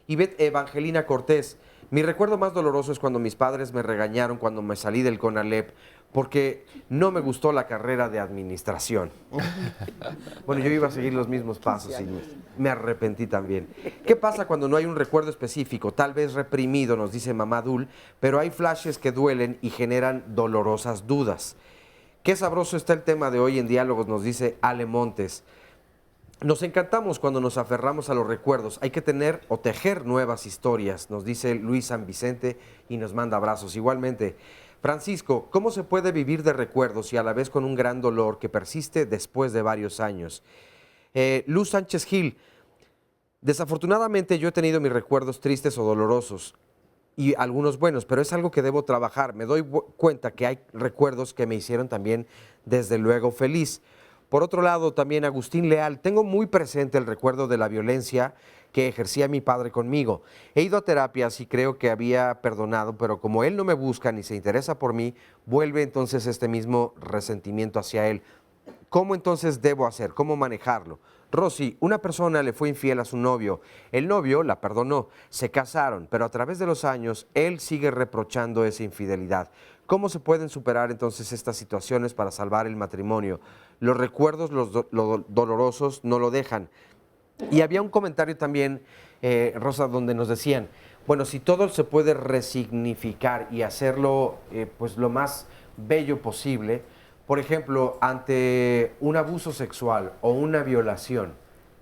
Ivette Evangelina Cortés, mi recuerdo más doloroso es cuando mis padres me regañaron cuando me salí del CONALEP porque no me gustó la carrera de administración. Bueno, yo iba a seguir los mismos pasos y me arrepentí también. ¿Qué pasa cuando no hay un recuerdo específico, tal vez reprimido, nos dice Mamá Dul, pero hay flashes que duelen y generan dolorosas dudas? Qué sabroso está el tema de hoy en Diálogos, nos dice Ale Montes. Nos encantamos cuando nos aferramos a los recuerdos. Hay que tener o tejer nuevas historias, nos dice Luis San Vicente y nos manda abrazos. Igualmente, Francisco, ¿cómo se puede vivir de recuerdos y a la vez con un gran dolor que persiste después de varios años? Luz Sánchez Gil, desafortunadamente yo he tenido mis recuerdos tristes o dolorosos y algunos buenos, pero es algo que debo trabajar. Me doy cuenta que hay recuerdos que me hicieron también, desde luego, feliz. Por otro lado, también Agustín Leal, tengo muy presente el recuerdo de la violencia que ejercía mi padre conmigo. He ido a terapias y creo que había perdonado, pero como él no me busca ni se interesa por mí, vuelve entonces este mismo resentimiento hacia él. ¿Cómo entonces debo hacer? ¿Cómo manejarlo? Rosy, una persona le fue infiel a su novio. El novio la perdonó, se casaron, pero a través de los años él sigue reprochando esa infidelidad. ¿Cómo se pueden superar entonces estas situaciones para salvar el matrimonio? Los recuerdos, los dolorosos no lo dejan. Y había un comentario también, Rosa, donde nos decían, bueno, si todo se puede resignificar y hacerlo pues lo más bello posible, por ejemplo, ante un abuso sexual o una violación,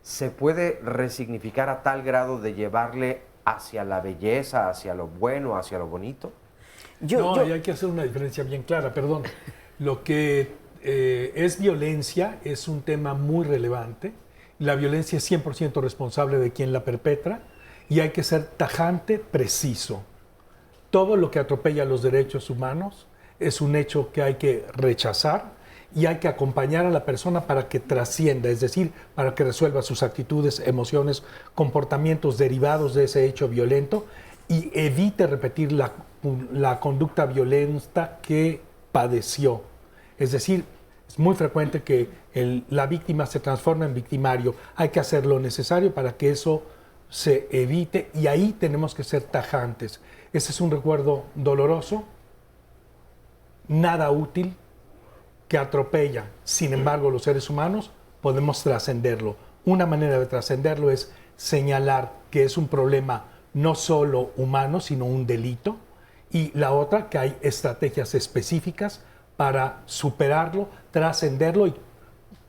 ¿se puede resignificar a tal grado de llevarle hacia la belleza, hacia lo bueno, hacia lo bonito? Hay que hacer una diferencia bien clara, perdón. Lo que es violencia es un tema muy relevante. La violencia es 100% responsable de quien la perpetra y hay que ser tajante, preciso. Todo lo que atropella los derechos humanos es un hecho que hay que rechazar y hay que acompañar a la persona para que trascienda, es decir, para que resuelva sus actitudes, emociones, comportamientos derivados de ese hecho violento y evite repetir la conducta violenta que padeció. Es decir, es muy frecuente que la víctima se transforme en victimario. Hay que hacer lo necesario para que eso se evite y ahí tenemos que ser tajantes. Ese es un recuerdo doloroso, nada útil, que atropella. Sin embargo, los seres humanos podemos trascenderlo. Una manera de trascenderlo es señalar que es un problema no solo humano, sino un delito. Y la otra, que hay estrategias específicas para superarlo, trascenderlo y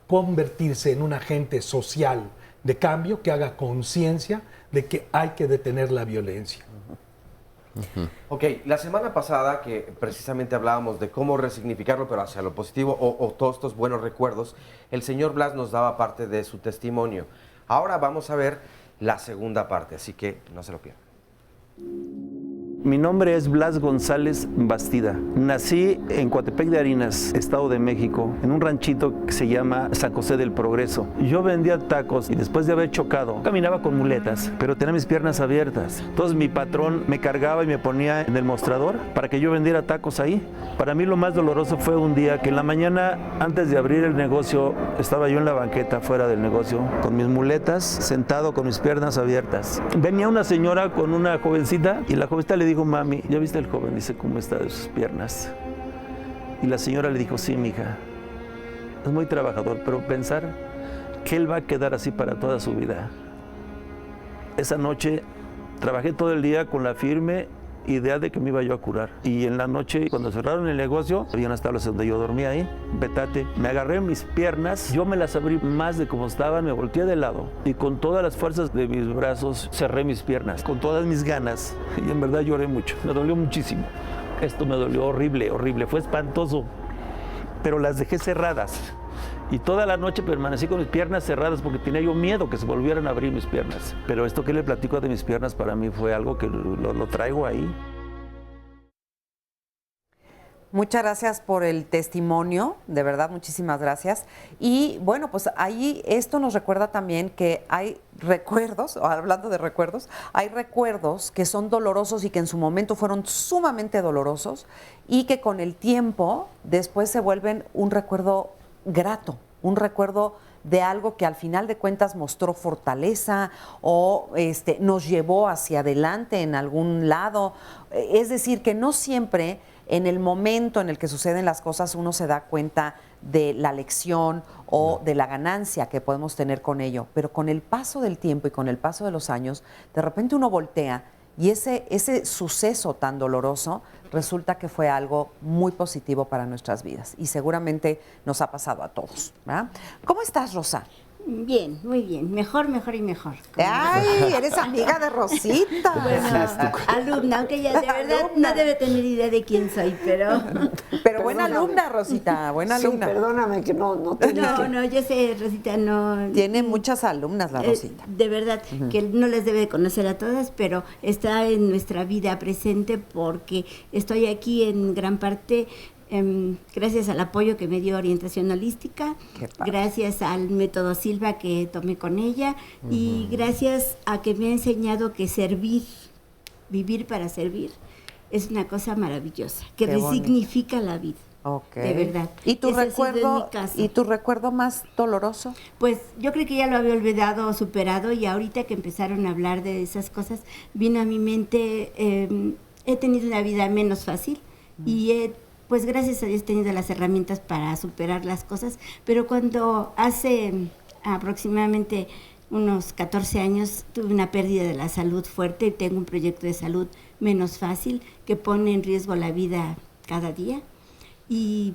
convertirse en un agente social de cambio, que haga conciencia de que hay que detener la violencia. Ok, la semana pasada que precisamente hablábamos de cómo resignificarlo, pero hacia lo positivo o todos estos buenos recuerdos, el señor Blas nos daba parte de su testimonio. Ahora vamos a ver la segunda parte, así que no se lo pierdan. Mi nombre es Blas González Bastida. Nací en Coatepec de Harinas, Estado de México, en un ranchito que se llama San José del Progreso. Yo vendía tacos y después de haber chocado, caminaba con muletas, pero tenía mis piernas abiertas. Entonces mi patrón me cargaba y me ponía en el mostrador para que yo vendiera tacos ahí. Para mí lo más doloroso fue un día que en la mañana, antes de abrir el negocio, estaba yo en la banqueta fuera del negocio, con mis muletas, sentado con mis piernas abiertas. Venía una señora con una jovencita y la jovencita le dijo: mami, ¿ya viste el joven? Dice, ¿cómo está de sus piernas? Y la señora le dijo, sí, mija, es muy trabajador, pero pensar que él va a quedar así para toda su vida. Esa noche trabajé todo el día con la firme idea de que me iba yo a curar. Y en la noche, cuando cerraron el negocio, había unas tablas donde yo dormía ahí, petate. Me agarré mis piernas, yo me las abrí más de como estaban, me volteé de lado y con todas las fuerzas de mis brazos cerré mis piernas, con todas mis ganas. Y en verdad lloré mucho, me dolió muchísimo. Esto me dolió horrible, horrible, fue espantoso. Pero las dejé cerradas. Y toda la noche permanecí con mis piernas cerradas porque tenía yo miedo que se volvieran a abrir mis piernas. Pero esto que le platico de mis piernas para mí fue algo que lo traigo ahí. Muchas gracias por el testimonio, de verdad, muchísimas gracias. Y bueno, pues ahí esto nos recuerda también que hay recuerdos, hablando de recuerdos, hay recuerdos que son dolorosos y que en su momento fueron sumamente dolorosos y que con el tiempo después se vuelven un recuerdo grato, un recuerdo de algo que al final de cuentas mostró fortaleza o nos llevó hacia adelante en algún lado. Es decir, que no siempre en el momento en el que suceden las cosas uno se da cuenta de la lección o de la ganancia que podemos tener con ello, pero con el paso del tiempo y con el paso de los años, de repente uno voltea y ese suceso tan doloroso resulta que fue algo muy positivo para nuestras vidas y seguramente nos ha pasado a todos, ¿verdad? ¿Cómo estás, Rosa? Bien, muy bien. Mejor, mejor y mejor. ¡Ay! Eres amiga de Rosita. Bueno, alumna, aunque ella de verdad no debe tener idea de quién soy, pero... Pero buena alumna, Rosita, buena alumna. Sí, perdóname que no No, yo sé, Rosita, no... Tiene muchas alumnas la Rosita. De verdad, que no les debe conocer a todas, pero está en nuestra vida presente porque estoy aquí en gran parte... gracias al apoyo que me dio Orientación Holística, gracias al método Silva que tomé con ella y gracias a que me ha enseñado que servir, vivir para servir, es una cosa maravillosa, que resignifica la vida. Okay. De verdad. ¿Y tu recuerdo más doloroso? Pues yo creo que ya lo había olvidado o superado y ahorita que empezaron a hablar de esas cosas, vino a mi mente, he tenido una vida menos fácil y pues gracias a Dios he tenido las herramientas para superar las cosas, pero cuando hace aproximadamente unos 14 años tuve una pérdida de la salud fuerte y tengo un proyecto de salud menos fácil que pone en riesgo la vida cada día. Y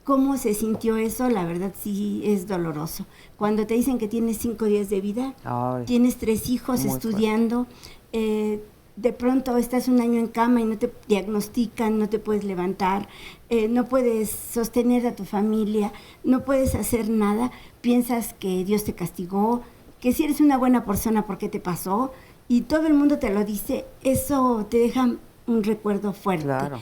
cómo se sintió eso, la verdad sí es doloroso. Cuando te dicen que tienes 5 días de vida, tienes 3 hijos estudiando, de pronto estás un año en cama y no te diagnostican, no te puedes levantar, no puedes sostener a tu familia, no puedes hacer nada, piensas que Dios te castigó, que si eres una buena persona, ¿por qué te pasó? Y todo el mundo te lo dice, eso te deja un recuerdo fuerte. Claro.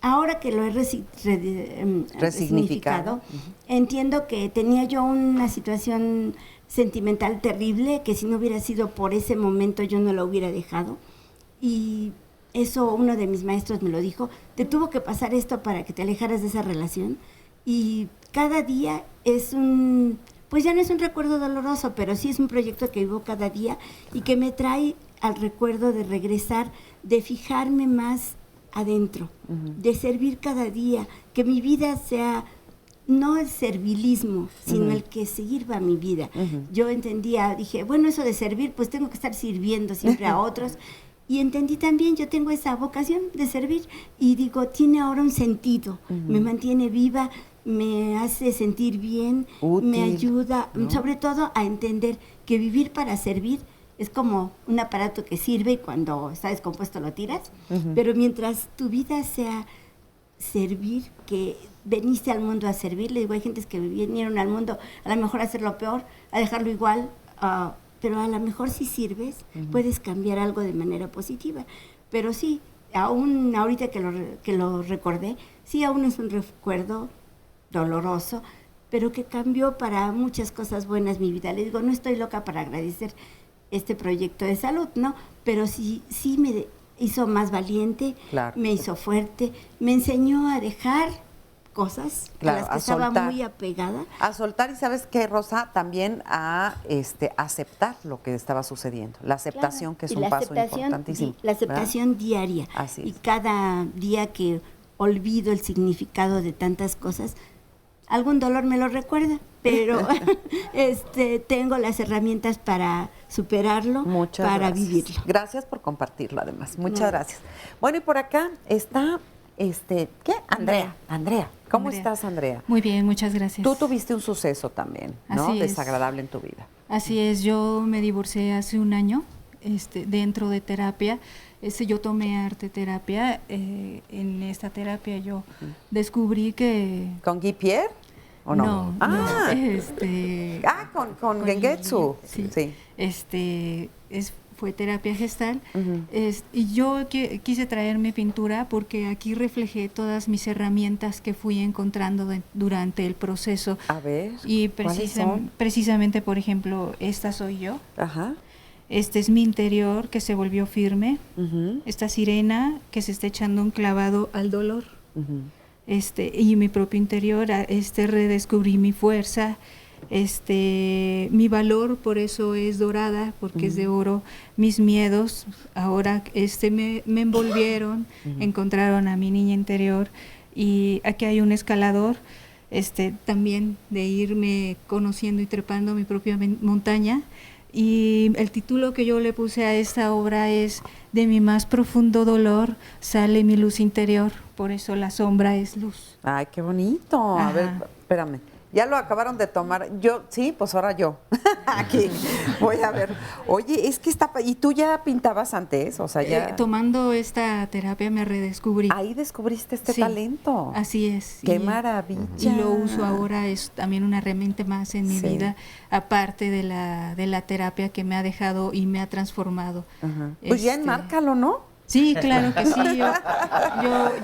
Ahora que lo he resignificado, entiendo que tenía yo una situación sentimental terrible, que si no hubiera sido por ese momento yo no lo hubiera dejado. Y eso uno de mis maestros me lo dijo, te tuvo que pasar esto para que te alejaras de esa relación. Y cada día es pues ya no es un recuerdo doloroso, pero sí es un proyecto que vivo cada día y que me trae al recuerdo de regresar, de fijarme más adentro, de servir cada día, que mi vida sea no el servilismo, sino el que sirva mi vida. Yo entendía, dije, bueno, eso de servir, pues tengo que estar sirviendo siempre a otros. Y entendí también, yo tengo esa vocación de servir y digo, tiene ahora un sentido, me mantiene viva, me hace sentir bien, Útil. me ayuda, ¿no? sobre todo a entender que vivir para servir es como un aparato que sirve y cuando está descompuesto lo tiras, pero mientras tu vida sea servir, que veniste al mundo a servir, le digo, hay gentes que vinieron al mundo a lo mejor a hacerlo peor, a dejarlo igual, pero a lo mejor si sirves, puedes cambiar algo de manera positiva. Pero sí, aún ahorita que lo recordé, sí, aún es un recuerdo doloroso, pero que cambió para muchas cosas buenas mi vida. Le digo, no estoy loca para agradecer este proyecto de salud, ¿no? Pero sí me hizo más valiente, Claro. me hizo fuerte, me enseñó a dejar cosas Claro, a las que a estaba soltar. muy apegada. A soltar y, ¿sabes qué, Rosa? También a aceptar lo que estaba sucediendo. La aceptación, Claro, que es y un la paso aceptación importantísimo. la aceptación diaria. Así Y es. cada día que olvido el significado de tantas cosas, algún dolor me lo recuerda, pero tengo las herramientas para superarlo, Muchas para gracias. vivirlo. Gracias por compartirlo, además. Muchas No. gracias. Bueno, y por acá está, ¿qué? Andrea. ¿Cómo Andrea. estás, Andrea? Muy bien, muchas gracias. Tú tuviste un suceso también, ¿no? Así es. Desagradable en tu vida. Así es, yo me divorcié hace un año, dentro de terapia. Yo tomé arte terapia. En esta terapia yo descubrí que... ¿Con Guy Pierre? ¿O no? No, con Gengetsu. Sí. Fue terapia gestal. Y yo quise traer mi pintura porque aquí reflejé todas mis herramientas que fui encontrando durante el proceso. A ver, y ¿cuáles son? precisamente, por ejemplo, esta soy yo. Ajá. Este es mi interior que se volvió firme. Esta sirena que se está echando un clavado al dolor. Y mi propio interior, redescubrí mi fuerza, mi valor, por eso es dorada, porque es de oro. Mis miedos ahora me envolvieron, encontraron a mi niña interior. Y aquí hay un escalador, también de irme conociendo y trepando mi propia montaña. Y el título que yo le puse a esta obra es: de mi más profundo dolor sale mi luz interior, por eso la sombra es luz. Ay, qué bonito. A ver, espérame. Ya lo acabaron de tomar. Yo, sí, pues ahora yo. Aquí, voy a ver. Oye, es que ¿y tú ya pintabas antes? O sea, ya... tomando esta terapia me redescubrí. Ahí descubriste este talento. Así es. ¡Qué maravilla! Y lo uso ahora, es también una herramienta más en mi vida, aparte de la terapia que me ha dejado y me ha transformado. Pues ya enmárcalo, ¿no? Sí, claro que sí.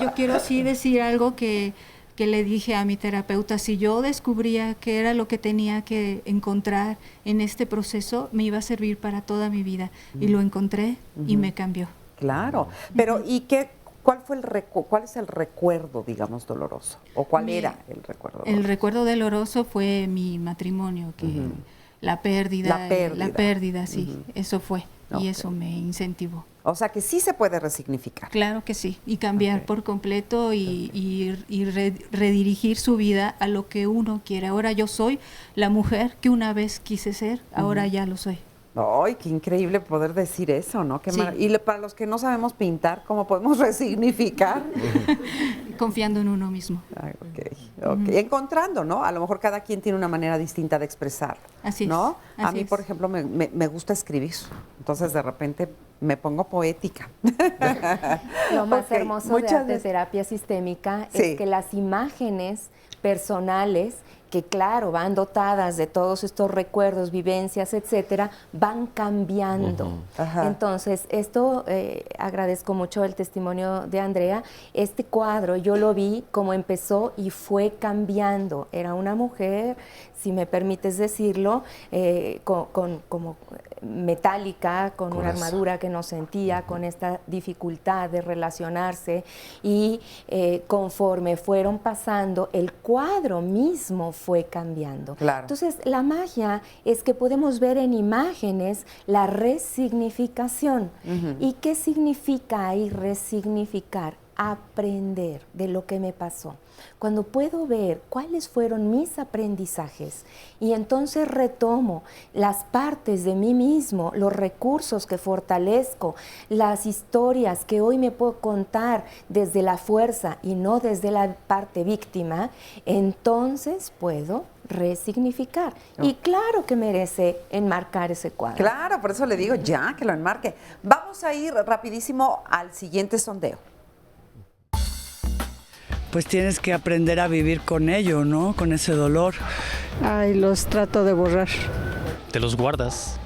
Yo quiero sí decir algo que le dije a mi terapeuta: si yo descubría qué era lo que tenía que encontrar en este proceso, me iba a servir para toda mi vida. Y lo encontré y me cambió. Claro. Pero, ¿y cuál es el recuerdo, digamos, doloroso? ¿O cuál era el recuerdo doloroso? El recuerdo doloroso fue mi matrimonio, que la pérdida, sí, eso fue. Y eso me incentivó. O sea que sí se puede resignificar. Claro que sí, y cambiar por completo y redirigir su vida a lo que uno quiere. Ahora yo soy la mujer que una vez quise ser, ahora ya lo soy. ¡Ay, qué increíble poder decir eso!, ¿no? Y para los que no sabemos pintar, ¿cómo podemos resignificar? Confiando en uno mismo. Encontrando, ¿no? A lo mejor cada quien tiene una manera distinta de expresar. Así ¿no? es. A mí, por ejemplo, me gusta escribir. Entonces, de repente, me pongo poética. Lo más hermoso de arte terapia sistémica es que las imágenes personales, que claro, van dotadas de todos estos recuerdos, vivencias, etcétera, van cambiando. Entonces, esto, agradezco mucho el testimonio de Andrea. Este cuadro yo lo vi como empezó y fue cambiando. Era una mujer, si me permites decirlo, como metálica, con una armadura que no sentía, con esta dificultad de relacionarse, y conforme fueron pasando, el cuadro mismo fue cambiando. Entonces, la magia es que podemos ver en imágenes la resignificación. ¿Y qué significa ahí resignificar? aprender de lo que me pasó, cuando puedo ver cuáles fueron mis aprendizajes y entonces retomo las partes de mí mismo, los recursos que fortalezco, las historias que hoy me puedo contar desde la fuerza y no desde la parte víctima, entonces puedo resignificar. No. Y claro que merece enmarcar ese cuadro. Claro, por eso le digo ya que lo enmarque. Vamos a ir rapidísimo al siguiente sondeo. Pues tienes que aprender a vivir con ello, ¿no? Con ese dolor. Ay, los trato de borrar. Te los guardas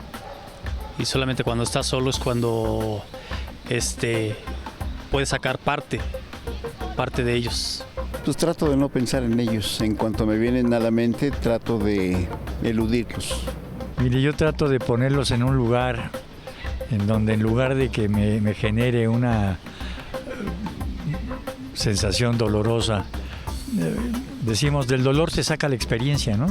y solamente cuando estás solo es cuando puedes sacar parte de ellos. Pues trato de no pensar en ellos. En cuanto me vienen a la mente, trato de eludirlos. Mire, yo trato de ponerlos en un lugar en donde en lugar de que me genere una sensación dolorosa, decimos, del dolor se saca la experiencia, ¿no?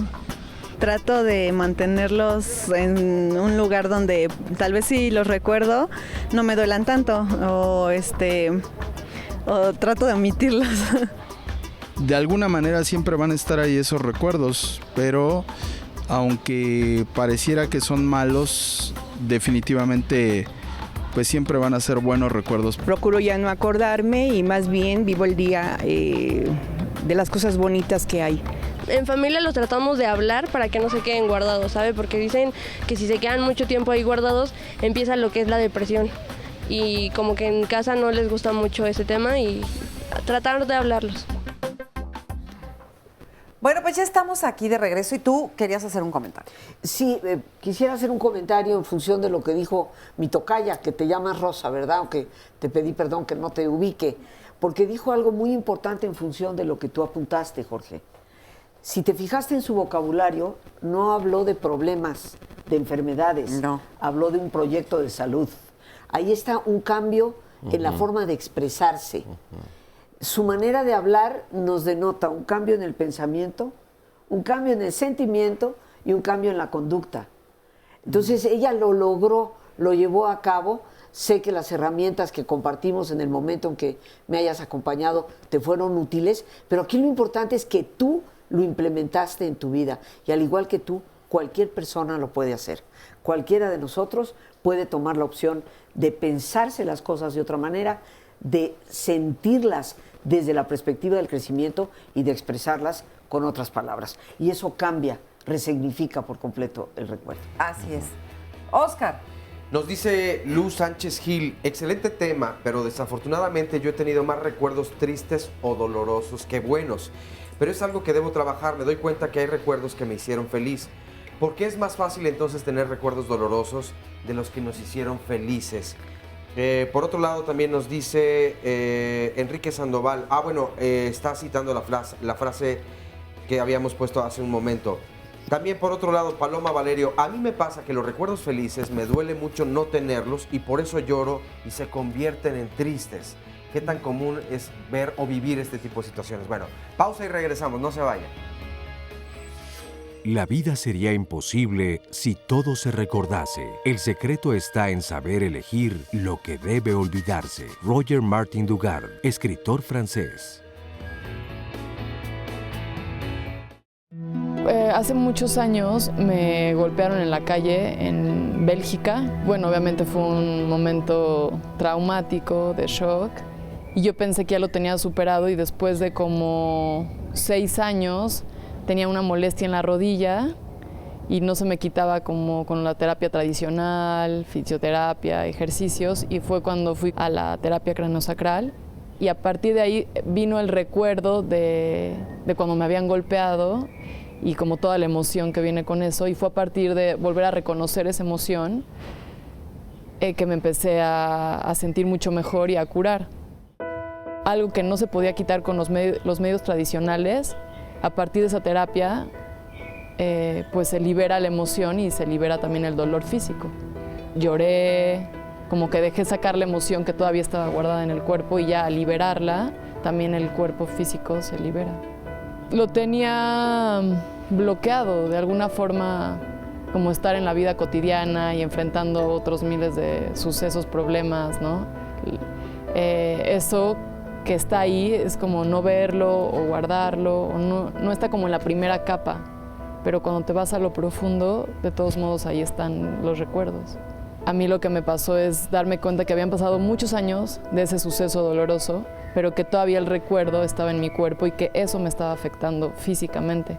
Trato de mantenerlos en un lugar donde tal vez si los recuerdo no me duelan tanto o trato de omitirlos. De alguna manera siempre van a estar ahí esos recuerdos, pero aunque pareciera que son malos, definitivamente pues siempre van a ser buenos recuerdos. Procuro ya no acordarme y más bien vivo el día de las cosas bonitas que hay. En familia los tratamos de hablar para que no se queden guardados, ¿sabe? Porque dicen que si se quedan mucho tiempo ahí guardados, empieza lo que es la depresión. Y como que en casa no les gusta mucho ese tema y tratar de hablarlos. Bueno, pues ya estamos aquí de regreso y tú querías hacer un comentario. Sí, quisiera hacer un comentario en función de lo que dijo mi tocaya, que te llamas Rosa, ¿verdad? Aunque te pedí perdón que no te ubique, porque dijo algo muy importante en función de lo que tú apuntaste, Jorge. Si te fijaste en su vocabulario, no habló de problemas, de enfermedades, no. Habló de un proyecto de salud. Ahí está un cambio en la forma de expresarse. Su manera de hablar nos denota un cambio en el pensamiento, un cambio en el sentimiento y un cambio en la conducta. Entonces ella lo logró, lo llevó a cabo. Sé que las herramientas que compartimos en el momento en que me hayas acompañado te fueron útiles, pero aquí lo importante es que tú lo implementaste en tu vida y al igual que tú, cualquier persona lo puede hacer. Cualquiera de nosotros puede tomar la opción de pensarse las cosas de otra manera, de sentirlas desde la perspectiva del crecimiento y de expresarlas con otras palabras. Y eso cambia, resignifica por completo el recuerdo. Así es. Oscar. Nos dice Luz Sánchez Gil, excelente tema, pero desafortunadamente yo he tenido más recuerdos tristes o dolorosos que buenos. Pero es algo que debo trabajar, me doy cuenta que hay recuerdos que me hicieron feliz. ¿Por qué es más fácil entonces tener recuerdos dolorosos de los que nos hicieron felices? Por otro lado también nos dice Enrique Sandoval, está citando la frase que habíamos puesto hace un momento. También por otro lado, Paloma Valerio, a mí me pasa que los recuerdos felices me duele mucho no tenerlos y por eso lloro y se convierten en tristes. ¿Qué tan común es ver o vivir este tipo de situaciones? Bueno, pausa y regresamos, no se vayan. La vida sería imposible si todo se recordase. El secreto está en saber elegir lo que debe olvidarse. Roger Martin Dugard, escritor francés. Hace muchos años me golpearon en la calle en Bélgica. Bueno, obviamente fue un momento traumático, de shock. Y yo pensé que ya lo tenía superado y después de como 6 años tenía una molestia en la rodilla y no se me quitaba como con la terapia tradicional, fisioterapia, ejercicios, y fue cuando fui a la terapia craneosacral y a partir de ahí vino el recuerdo de cuando me habían golpeado y como toda la emoción que viene con eso, y fue a partir de volver a reconocer esa emoción que me empecé a sentir mucho mejor y a curar. Algo que no se podía quitar con los medios tradicionales. A partir de esa terapia, pues se libera la emoción y se libera también el dolor físico. Lloré, como que dejé sacar la emoción que todavía estaba guardada en el cuerpo y ya al liberarla, también el cuerpo físico se libera. Lo tenía bloqueado de alguna forma, como estar en la vida cotidiana y enfrentando otros miles de sucesos, problemas, ¿no? Eso que está ahí, es como no verlo o guardarlo, o no está como en la primera capa, pero cuando te vas a lo profundo, de todos modos ahí están los recuerdos. A mí lo que me pasó es darme cuenta que habían pasado muchos años de ese suceso doloroso, pero que todavía el recuerdo estaba en mi cuerpo y que eso me estaba afectando físicamente.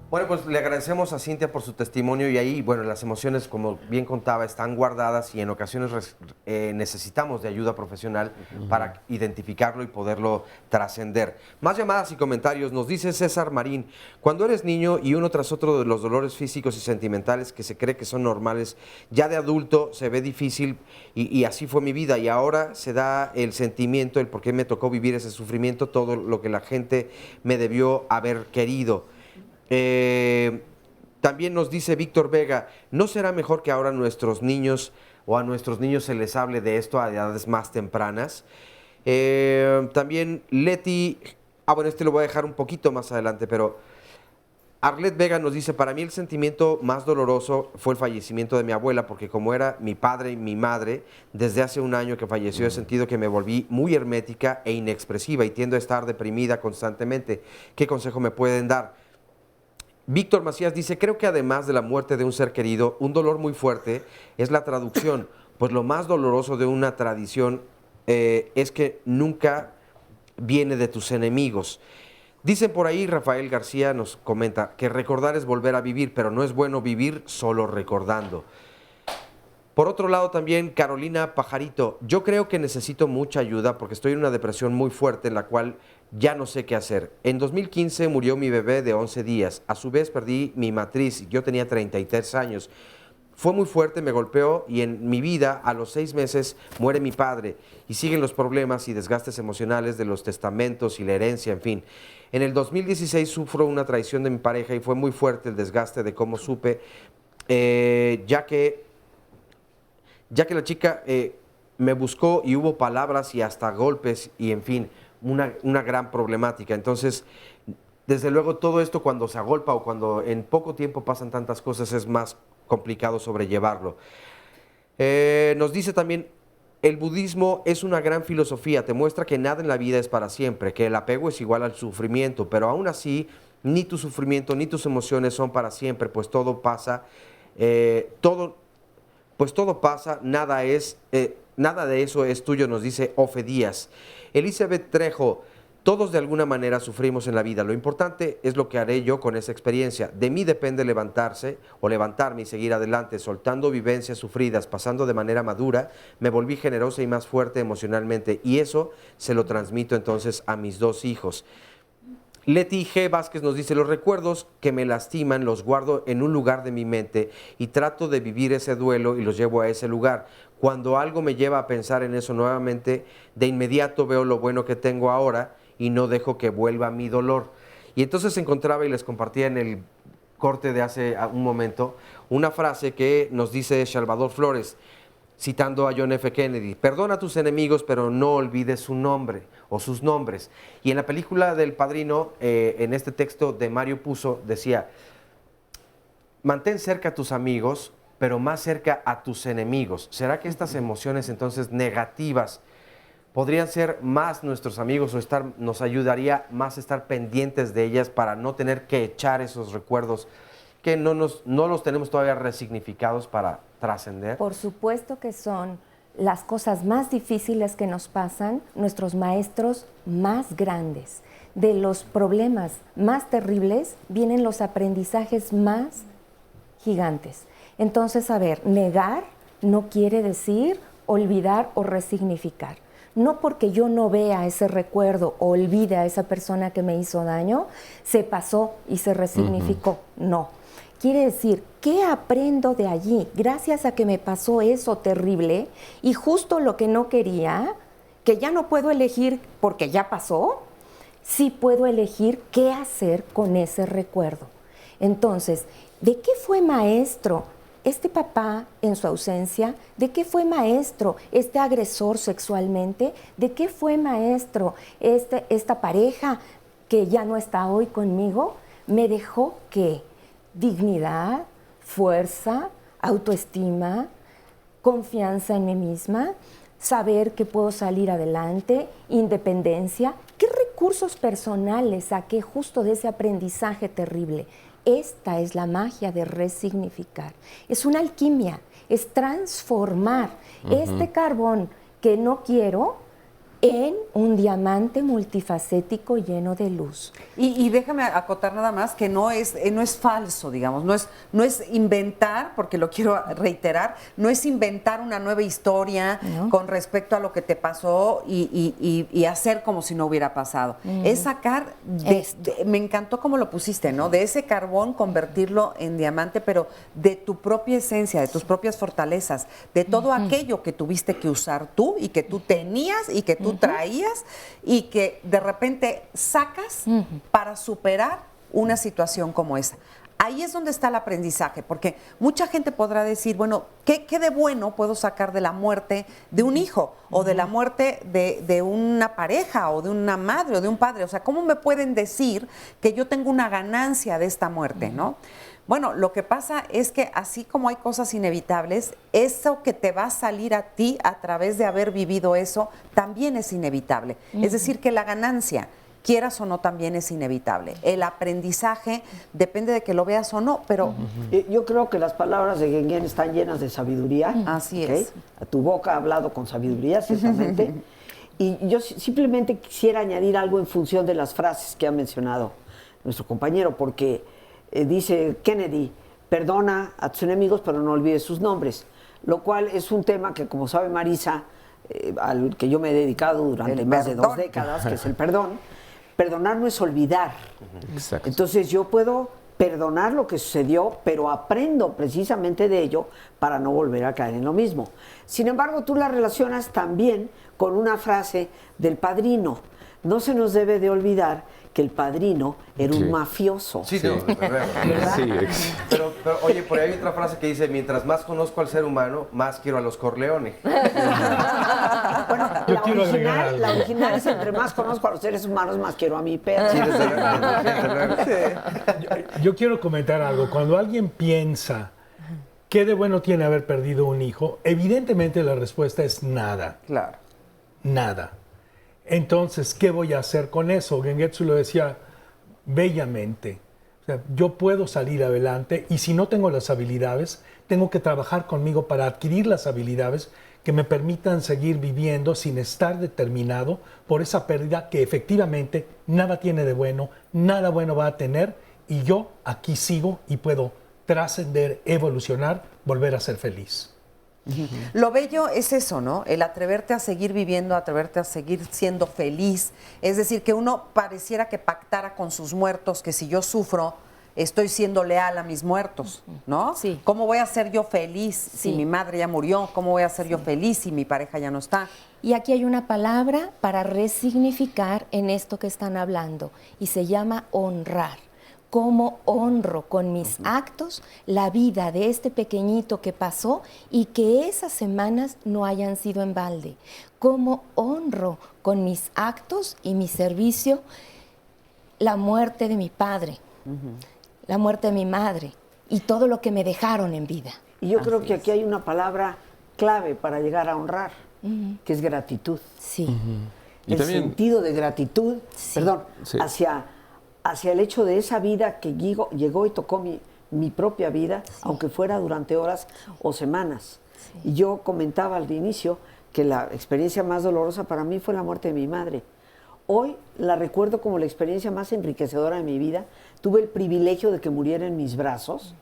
Bueno, pues le agradecemos a Cintia por su testimonio y ahí, bueno, las emociones, como bien contaba, están guardadas y en ocasiones necesitamos de ayuda profesional para identificarlo y poderlo trascender. Más llamadas y comentarios. Nos dice César Marín, cuando eres niño y uno tras otro de los dolores físicos y sentimentales que se cree que son normales, ya de adulto se ve difícil y así fue mi vida y ahora se da el sentimiento, el por qué me tocó vivir ese sufrimiento, todo lo que la gente me debió haber querido. También nos dice Víctor Vega, ¿no será mejor que ahora nuestros niños o a nuestros niños se les hable de esto a edades más tempranas? También Leti, bueno, este lo voy a dejar un poquito más adelante, pero Arlet Vega nos dice, para mí el sentimiento más doloroso fue el fallecimiento de mi abuela, porque como era mi padre y mi madre, desde hace un año que falleció he sentido que me volví muy hermética e inexpresiva y tiendo a estar deprimida constantemente. ¿Qué consejo me pueden dar? Víctor Macías dice, creo que además de la muerte de un ser querido, un dolor muy fuerte es la traducción, pues lo más doloroso de una tradición es que nunca viene de tus enemigos. Dicen por ahí, Rafael García nos comenta, que recordar es volver a vivir, pero no es bueno vivir solo recordando. Por otro lado también, Carolina Pajarito, yo creo que necesito mucha ayuda porque estoy en una depresión muy fuerte en la cual ya no sé qué hacer. En 2015 murió mi bebé de 11 días, a su vez perdí mi matriz, yo tenía 33 años. Fue muy fuerte, me golpeó y en mi vida a los 6 meses muere mi padre y siguen los problemas y desgastes emocionales de los testamentos y la herencia, en fin. En el 2016 sufro una traición de mi pareja y fue muy fuerte el desgaste de cómo supe, ya que la chica me buscó y hubo palabras y hasta golpes y en fin, una gran problemática. Entonces, desde luego todo esto cuando se agolpa o cuando en poco tiempo pasan tantas cosas es más complicado sobrellevarlo. Nos dice también, el budismo es una gran filosofía, te muestra que nada en la vida es para siempre, que el apego es igual al sufrimiento, pero aún así ni tu sufrimiento ni tus emociones son para siempre, pues todo pasa, todo pasa, nada de eso es tuyo, nos dice Ofe Díaz. Elizabeth Trejo, todos de alguna manera sufrimos en la vida, lo importante es lo que haré yo con esa experiencia. De mí depende levantarse o levantarme y seguir adelante, soltando vivencias sufridas, pasando de manera madura, me volví generosa y más fuerte emocionalmente y eso se lo transmito entonces a mis 2 hijos. Leti G. Vázquez nos dice, los recuerdos que me lastiman los guardo en un lugar de mi mente y trato de vivir ese duelo y los llevo a ese lugar. Cuando algo me lleva a pensar en eso nuevamente, de inmediato veo lo bueno que tengo ahora y no dejo que vuelva mi dolor. Y entonces encontraba y les compartía en el corte de hace un momento una frase que nos dice Salvador Flores, citando a John F. Kennedy, perdona a tus enemigos, pero no olvides su nombre o sus nombres. Y en la película del Padrino, en este texto de Mario Puzo, decía, mantén cerca a tus amigos, pero más cerca a tus enemigos. ¿Será que estas emociones entonces negativas podrían ser más nuestros amigos o nos ayudaría más a estar pendientes de ellas para no tener que echar esos recuerdos que no los tenemos todavía resignificados para trascender? Por supuesto que son las cosas más difíciles que nos pasan nuestros maestros más grandes. De los problemas más terribles vienen los aprendizajes más gigantes. Entonces, a ver, negar no quiere decir olvidar o resignificar. No porque yo no vea ese recuerdo o olvide a esa persona que me hizo daño, se pasó y se resignificó. No. Quiere decir, ¿qué aprendo de allí? Gracias a que me pasó eso terrible y justo lo que no quería, que ya no puedo elegir porque ya pasó, sí puedo elegir qué hacer con ese recuerdo. Entonces, ¿de qué fue maestro este papá en su ausencia? ¿De qué fue maestro este agresor sexualmente? ¿De qué fue maestro esta pareja que ya no está hoy conmigo? Me dejó ¿qué? Dignidad, fuerza, autoestima, confianza en mí misma. saber que puedo salir adelante, independencia. ¿Qué recursos personales saqué justo de ese aprendizaje terrible? Esta es la magia de resignificar. Es una alquimia, es transformar este carbón que no quiero en un diamante multifacético lleno de luz. Y déjame acotar nada más que no es falso, digamos, no es inventar, porque lo quiero reiterar, no es inventar una nueva historia con respecto a lo que te pasó y hacer como si no hubiera pasado. Es sacar, me encantó cómo lo pusiste, ¿no? De ese carbón convertirlo en diamante, pero de tu propia esencia, de tus propias fortalezas, de todo aquello que tuviste que usar tú y que tú tenías y que tú traías y que de repente sacas para superar una situación como esa. Ahí es donde está el aprendizaje, porque mucha gente podrá decir, bueno, ¿qué de bueno puedo sacar de la muerte de un hijo o de la muerte de una pareja o de una madre o de un padre? O sea, ¿cómo me pueden decir que yo tengo una ganancia de esta muerte, no? Bueno, lo que pasa es que así como hay cosas inevitables, eso que te va a salir a ti a través de haber vivido eso también es inevitable. Es decir, que la ganancia, quieras o no, también es inevitable. El aprendizaje depende de que lo veas o no, pero... Yo creo que las palabras de Guenguén están llenas de sabiduría. Así es. A tu boca ha hablado con sabiduría, ciertamente. Y yo simplemente quisiera añadir algo en función de las frases que ha mencionado nuestro compañero, porque... dice Kennedy, perdona a tus enemigos, pero no olvides sus nombres, lo cual es un tema que, como sabe Marisa, al que yo me he dedicado durante más de 2 décadas, que es el perdón. Perdonar no es olvidar. Exacto. Entonces yo puedo perdonar lo que sucedió, pero aprendo precisamente de ello para no volver a caer en lo mismo. Sin embargo, tú la relacionas también con una frase del Padrino. No se nos debe de olvidar que el Padrino era un mafioso. Sí, sí. Pero, oye, por ahí hay otra frase que dice, mientras más conozco al ser humano, más quiero a los Corleone. Bueno, la original es, entre más conozco a los seres humanos, más quiero a mi perro. Sí, yo quiero comentar algo. Cuando alguien piensa, ¿qué de bueno tiene haber perdido un hijo? Evidentemente la respuesta es nada. Claro. Nada. Entonces, ¿qué voy a hacer con eso? Gengetsu lo decía bellamente. O sea, yo puedo salir adelante y si no tengo las habilidades, tengo que trabajar conmigo para adquirir las habilidades que me permitan seguir viviendo sin estar determinado por esa pérdida que efectivamente nada tiene de bueno, nada bueno va a tener y yo aquí sigo y puedo trascender, evolucionar, volver a ser feliz. Lo bello es eso, ¿no? El atreverte a seguir viviendo, atreverte a seguir siendo feliz. Es decir, que uno pareciera que pactara con sus muertos, que si yo sufro, estoy siendo leal a mis muertos, ¿no? Sí. ¿Cómo voy a ser yo feliz si mi madre ya murió? ¿Cómo voy a ser yo feliz si mi pareja ya no está? Y aquí hay una palabra para resignificar en esto que están hablando, y se llama honrar. Cómo honro con mis actos la vida de este pequeñito que pasó y que esas semanas no hayan sido en balde. Cómo honro con mis actos y mi servicio la muerte de mi padre, la muerte de mi madre y todo lo que me dejaron en vida. Y yo creo que aquí hay una palabra clave para llegar a honrar, que es gratitud. Sí. Y el también, sentido de gratitud, hacia el hecho de esa vida que llegó y tocó mi propia vida, aunque fuera durante horas o semanas. Y yo comentaba al inicio que la experiencia más dolorosa para mí fue la muerte de mi madre. Hoy la recuerdo como la experiencia más enriquecedora de mi vida. Tuve el privilegio de que muriera en mis brazos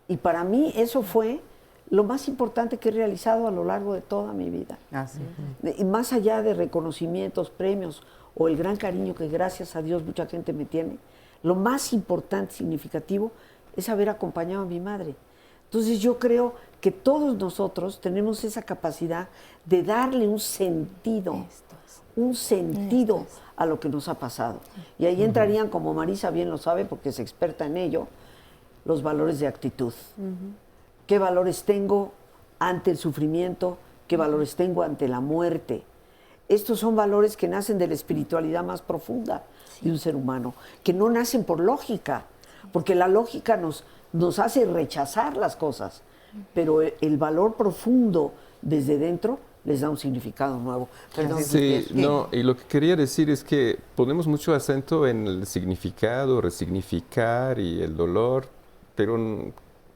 y para mí eso fue lo más importante que he realizado a lo largo de toda mi vida. Así es. Y más allá de reconocimientos, premios o el gran cariño que gracias a Dios mucha gente me tiene, lo más importante, significativo, es haber acompañado a mi madre. Entonces yo creo que todos nosotros tenemos esa capacidad de darle un sentido a lo que nos ha pasado. Y ahí entrarían, como Marisa bien lo sabe, porque es experta en ello, los valores de actitud. ¿Qué valores tengo ante el sufrimiento? ¿Qué valores tengo ante la muerte? Estos son valores que nacen de la espiritualidad más profunda de un ser humano, que no nacen por lógica, porque la lógica nos hace rechazar las cosas, pero el valor profundo desde dentro les da un significado nuevo. Perdón, sí, no, y lo que quería decir es que ponemos mucho acento en el significado, resignificar y el dolor, pero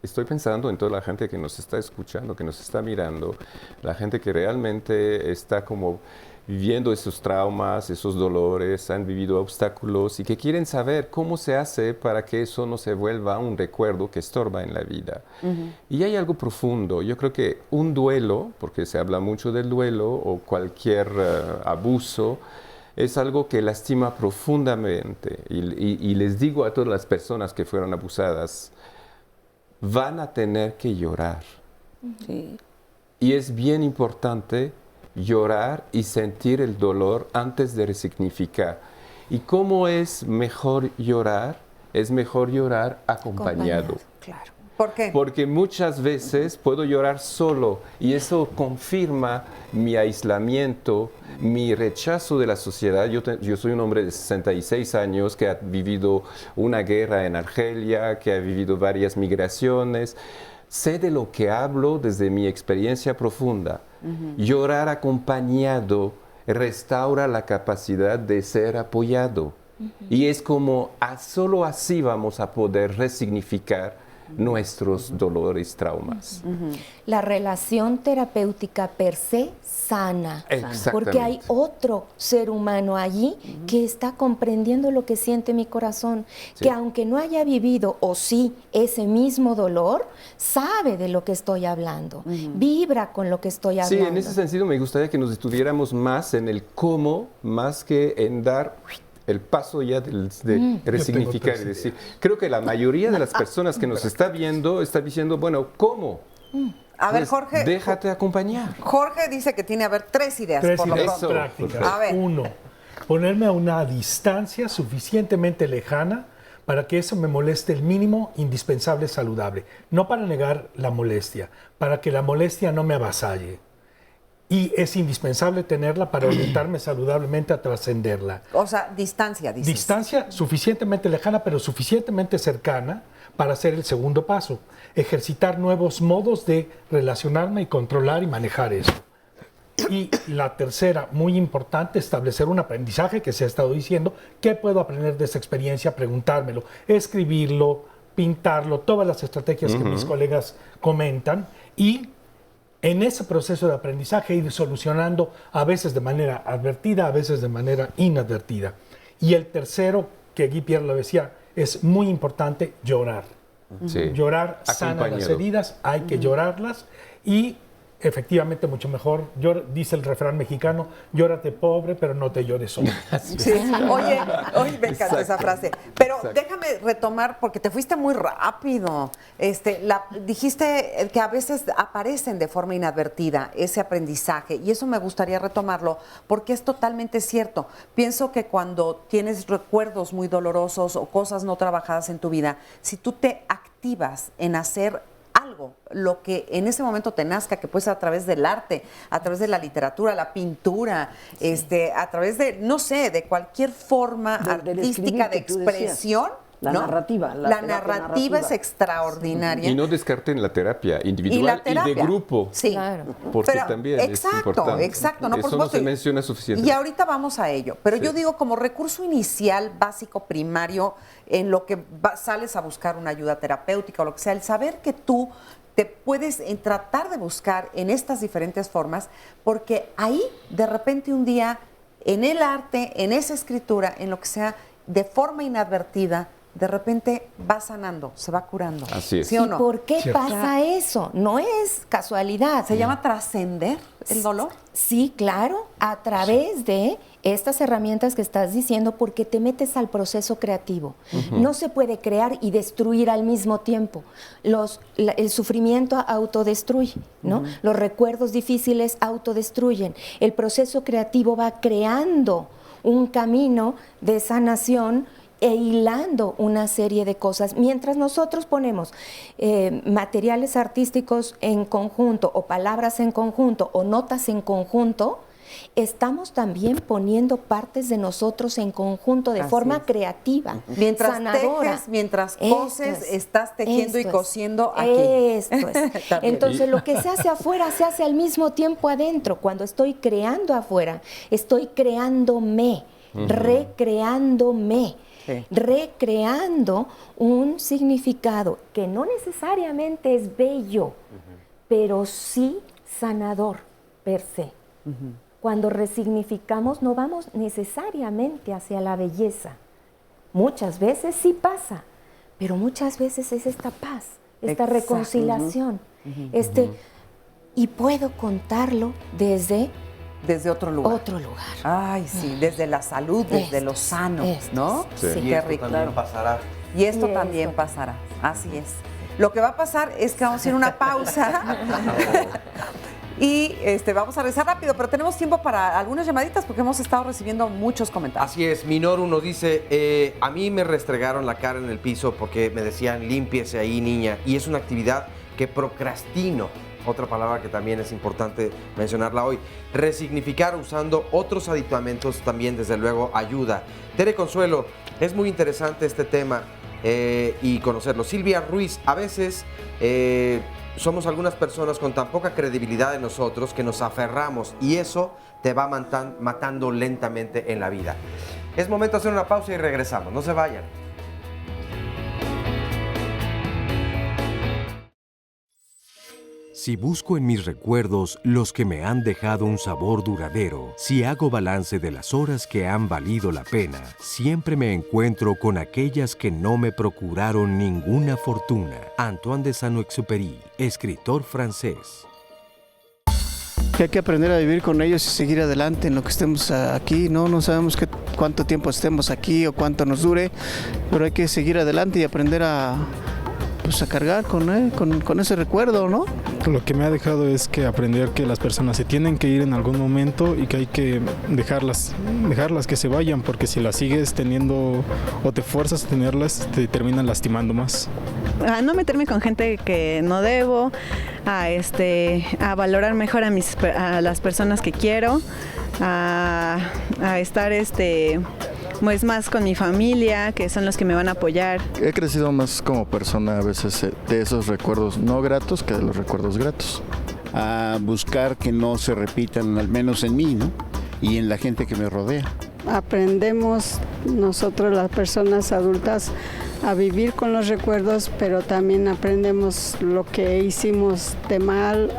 estoy pensando en toda la gente que nos está escuchando, que nos está mirando, la gente que realmente está como viviendo esos traumas, esos dolores, han vivido obstáculos y que quieren saber cómo se hace para que eso no se vuelva un recuerdo que estorba en la vida. Y hay algo profundo. Yo creo que un duelo, porque se habla mucho del duelo o cualquier abuso, es algo que lastima profundamente. Y les digo a todas las personas que fueron abusadas, van a tener que llorar. Sí. Y es bien importante llorar y sentir el dolor antes de resignificar. ¿Y cómo es mejor llorar? Es mejor llorar acompañado. Claro. ¿Por qué? Porque muchas veces puedo llorar solo y eso confirma mi aislamiento, mi rechazo de la sociedad. Yo soy un hombre de 66 años que ha vivido una guerra en Argelia, que ha vivido varias migraciones. Sé de lo que hablo desde mi experiencia profunda. Llorar acompañado restaura la capacidad de ser apoyado. Y es como solo así vamos a poder resignificar nuestros dolores, traumas. La relación terapéutica per se sana, porque hay otro ser humano allí que está comprendiendo lo que siente mi corazón, que aunque no haya vivido o sí ese mismo dolor, sabe de lo que estoy hablando, vibra con lo que estoy hablando. Sí, en ese sentido me gustaría que nos estuviéramos más en el cómo, más que en dar el paso ya de resignificar y decir, creo que la mayoría de las personas que nos está viendo está diciendo, bueno, ¿cómo? A ver, Pues, Jorge. déjate acompañar. Jorge dice que tiene, 3 ideas. Tres por lo ideas pronto. prácticas. A ver. 1, ponerme a una distancia suficientemente lejana para que eso me moleste el mínimo indispensable saludable. No para negar la molestia, para que la molestia no me avasalle. Y es indispensable tenerla para orientarme saludablemente a trascenderla. O sea, distancia, dices. Distancia suficientemente lejana, pero suficientemente cercana para hacer el segundo paso. Ejercitar nuevos modos de relacionarme y controlar y manejar eso. Y la tercera, muy importante, establecer un aprendizaje que se ha estado diciendo. ¿Qué puedo aprender de esa experiencia? Preguntármelo, escribirlo, pintarlo, todas las estrategias que mis colegas comentan. Y en ese proceso de aprendizaje ir solucionando a veces de manera advertida, a veces de manera inadvertida. Y el tercero, que Guy Pierre lo decía, es muy importante llorar. Llorar sana las heridas, hay que llorarlas y efectivamente mucho mejor, dice el refrán mexicano, llórate pobre, pero no te llores solo. Sí. Oye, me encanta esa frase. Pero déjame retomar, porque te fuiste muy rápido. Dijiste que a veces aparecen de forma inadvertida ese aprendizaje, y eso me gustaría retomarlo, porque es totalmente cierto. Pienso que cuando tienes recuerdos muy dolorosos o cosas no trabajadas en tu vida, si tú te activas en hacer algo, lo que en ese momento te nazca, que puede ser a través del arte, a través de la literatura, la pintura, a través de, no sé, de cualquier forma artística de expresión. La narrativa. La narrativa es extraordinaria. Y no descarten la terapia individual y de grupo. Sí, claro. Porque también es importante. Exacto. No, por eso no supuesto. se menciona suficiente. Y ahorita vamos a ello. Pero yo digo, como recurso inicial, básico, primario, en lo que sales a buscar una ayuda terapéutica o lo que sea, el saber que tú te puedes tratar de buscar en estas diferentes formas, porque ahí, de repente, un día, en el arte, en esa escritura, en lo que sea, de forma inadvertida, de repente va sanando, se va curando. Así es. ¿Sí o no? ¿Y por qué pasa eso? No es casualidad. ¿Se llama trascender el dolor? Sí, claro, a través de estas herramientas que estás diciendo, porque te metes al proceso creativo. No se puede crear y destruir al mismo tiempo. El sufrimiento autodestruye, ¿no? Los recuerdos difíciles autodestruyen. El proceso creativo va creando un camino de sanación e hilando una serie de cosas. Mientras nosotros ponemos materiales artísticos en conjunto, o palabras en conjunto, o notas en conjunto, estamos también poniendo partes de nosotros en conjunto de forma creativa, mientras sanadora. tejes, mientras coses, estás tejiendo y cosiendo aquí. Esto es. Entonces, lo que se hace afuera se hace al mismo tiempo adentro. Cuando estoy creando afuera, estoy creándome, recreándome. Sí. Recreando un significado que no necesariamente es bello, pero sí sanador per se. Cuando resignificamos no vamos necesariamente hacia la belleza. Muchas veces sí pasa, pero muchas veces es esta paz, esta reconciliación, y puedo contarlo desde otro lugar. Otro lugar. Ay, sí, desde la salud, desde lo sano, ¿no? Sí, y qué esto rico. también pasará. Y esto también pasará, así es. Lo que va a pasar es que vamos a ir a una pausa y vamos a regresar rápido, pero tenemos tiempo para algunas llamaditas porque hemos estado recibiendo muchos comentarios. Así es, Minoru nos dice, a mí me restregaron la cara en el piso porque me decían, límpiese ahí, niña, y es una actividad que procrastino. Otra palabra que también es importante mencionarla hoy. Resignificar usando otros aditamentos también, desde luego, ayuda. Tere Consuelo, es muy interesante este tema y conocerlo. Silvia Ruiz, a veces somos algunas personas con tan poca credibilidad en nosotros que nos aferramos y eso te va matando lentamente en la vida. Es momento de hacer una pausa y regresamos. No se vayan. Si busco en mis recuerdos los que me han dejado un sabor duradero, si hago balance de las horas que han valido la pena, siempre me encuentro con aquellas que no me procuraron ninguna fortuna. Antoine de Saint-Exupéry, escritor francés. Que hay que aprender a vivir con ellos y seguir adelante en lo que estemos aquí, ¿no? No sabemos cuánto tiempo estemos aquí o cuánto nos dure, pero hay que seguir adelante y aprender a cargar con ese recuerdo, ¿no? Lo que me ha dejado es que aprender que las personas se tienen que ir en algún momento y que hay que dejarlas que se vayan, porque si las sigues teniendo o te fuerzas a tenerlas, te terminan lastimando más. A no meterme con gente que no debo, a valorar mejor a las personas que quiero, a estar pues más con mi familia, que son los que me van a apoyar. He crecido más como persona a veces de esos recuerdos no gratos que de los recuerdos gratos. A buscar que no se repitan, al menos en mí, ¿no? Y en la gente que me rodea. Aprendemos nosotros, las personas adultas, a vivir con los recuerdos, pero también aprendemos lo que hicimos de mal,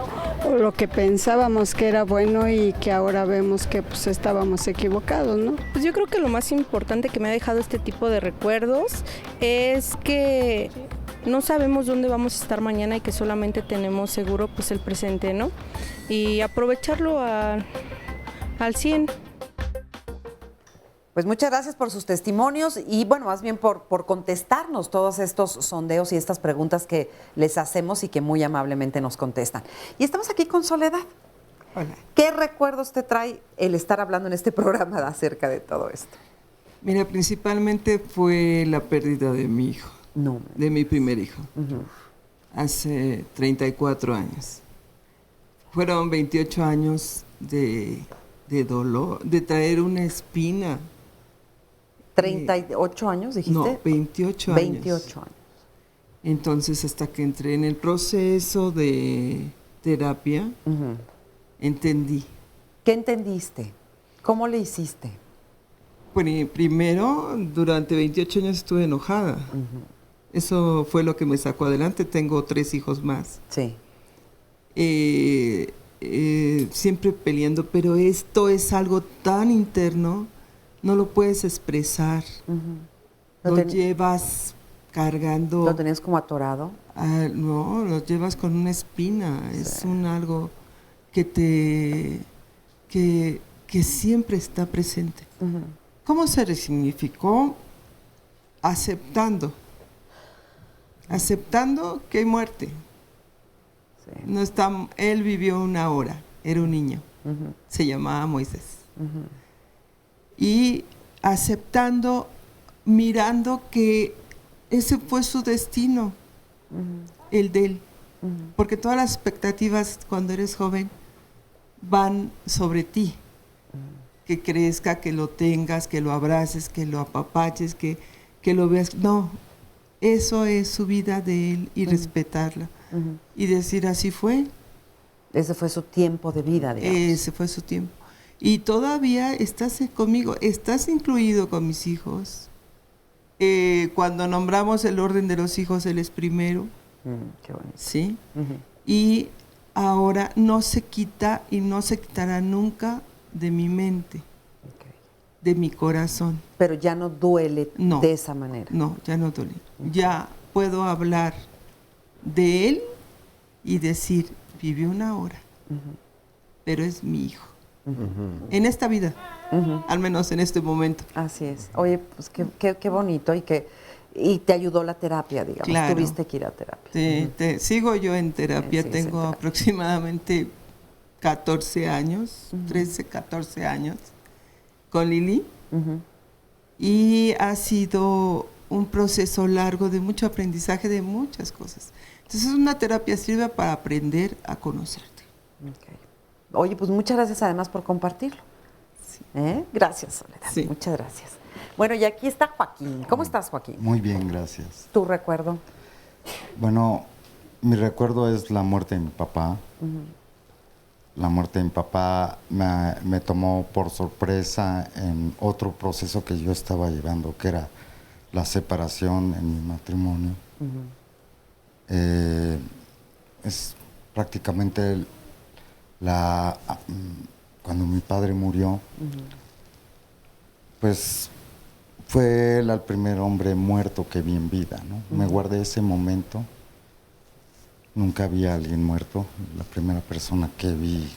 o lo que pensábamos que era bueno y que ahora vemos que pues estábamos equivocados, ¿no? Pues yo creo que lo más importante que me ha dejado este tipo de recuerdos es que no sabemos dónde vamos a estar mañana y que solamente tenemos seguro pues el presente, ¿no? Y aprovecharlo al 100. Pues muchas gracias por sus testimonios y bueno, más bien por contestarnos todos estos sondeos y estas preguntas que les hacemos y que muy amablemente nos contestan. Y estamos aquí con Soledad. Hola. ¿Qué recuerdos te trae el estar hablando en este programa acerca de todo esto? Mira, principalmente fue la pérdida de mi hijo, de mi primer hijo, hace 34 años. Fueron 28 años de dolor, de traer una espina. ¿38 años dijiste? No, 28 años. 28 años. Entonces, hasta que entré en el proceso de terapia, entendí. ¿Qué entendiste? ¿Cómo le hiciste? Bueno, primero, durante 28 años estuve enojada. Eso fue lo que me sacó adelante. Tengo 3 hijos más. Sí. Siempre peleando, pero esto es algo tan interno, no lo puedes expresar. Lo llevas cargando. ¿Lo tenías como atorado? No, lo llevas con una espina. Sí. Es algo que siempre está presente. ¿Cómo se resignificó? Aceptando que hay muerte. Sí. No está, él vivió una hora, era un niño, se llamaba Moisés. Y aceptando, mirando que ese fue su destino, el de él. Porque todas las expectativas cuando eres joven van sobre ti. que crezca, que lo tengas, que lo abraces, que lo apapaches, que lo veas. No, eso es su vida de él y respetarla. Y decir, así fue. Ese fue su tiempo de vida, digamos. Ese fue su tiempo. Y todavía estás conmigo, estás incluido con mis hijos. Cuando nombramos el orden de los hijos, él es primero. Qué bonito. ¿Sí? Y ahora no se quita y no se quitará nunca de mi mente, de mi corazón. Pero ya no duele de esa manera. No, ya no duele. Ya puedo hablar de él y decir, vive una hora, pero es mi hijo. En esta vida, al menos en este momento. Así es. Oye, pues qué bonito y te ayudó la terapia, digamos. Claro. Tuviste que ir a terapia. Sí, sigo yo en terapia, tengo aproximadamente 14 años, 13, 14 años con Lili. Y ha sido un proceso largo de mucho aprendizaje de muchas cosas. Entonces una terapia sirve para aprender a conocerte. Okay. Oye, pues muchas gracias además por compartirlo. Sí. Gracias, Soledad. Sí. Muchas gracias. Bueno, y aquí está Joaquín. ¿Cómo estás, Joaquín? Muy bien, gracias. ¿Tu recuerdo? Bueno, mi recuerdo es la muerte de mi papá. La muerte de mi papá me tomó por sorpresa en otro proceso que yo estaba llevando, que era la separación en mi matrimonio. Es prácticamente cuando mi padre murió, pues fue el primer hombre muerto que vi en vida, ¿no? Me guardé ese momento. Nunca vi a alguien muerto. La primera persona que vi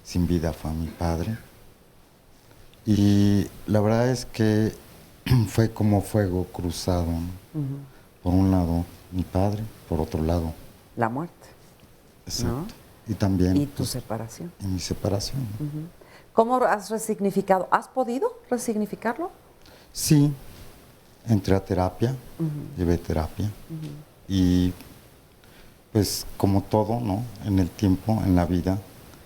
sin vida fue a mi padre. Y la verdad es que fue como fuego cruzado, ¿no? Por un lado mi padre, por otro lado la muerte. Exacto. ¿No? Y también y tu separación. Y mi separación. ¿Cómo has resignificado? ¿Has podido resignificarlo? Sí, entré a terapia, llevé terapia y pues como todo, ¿no? En el tiempo, en la vida,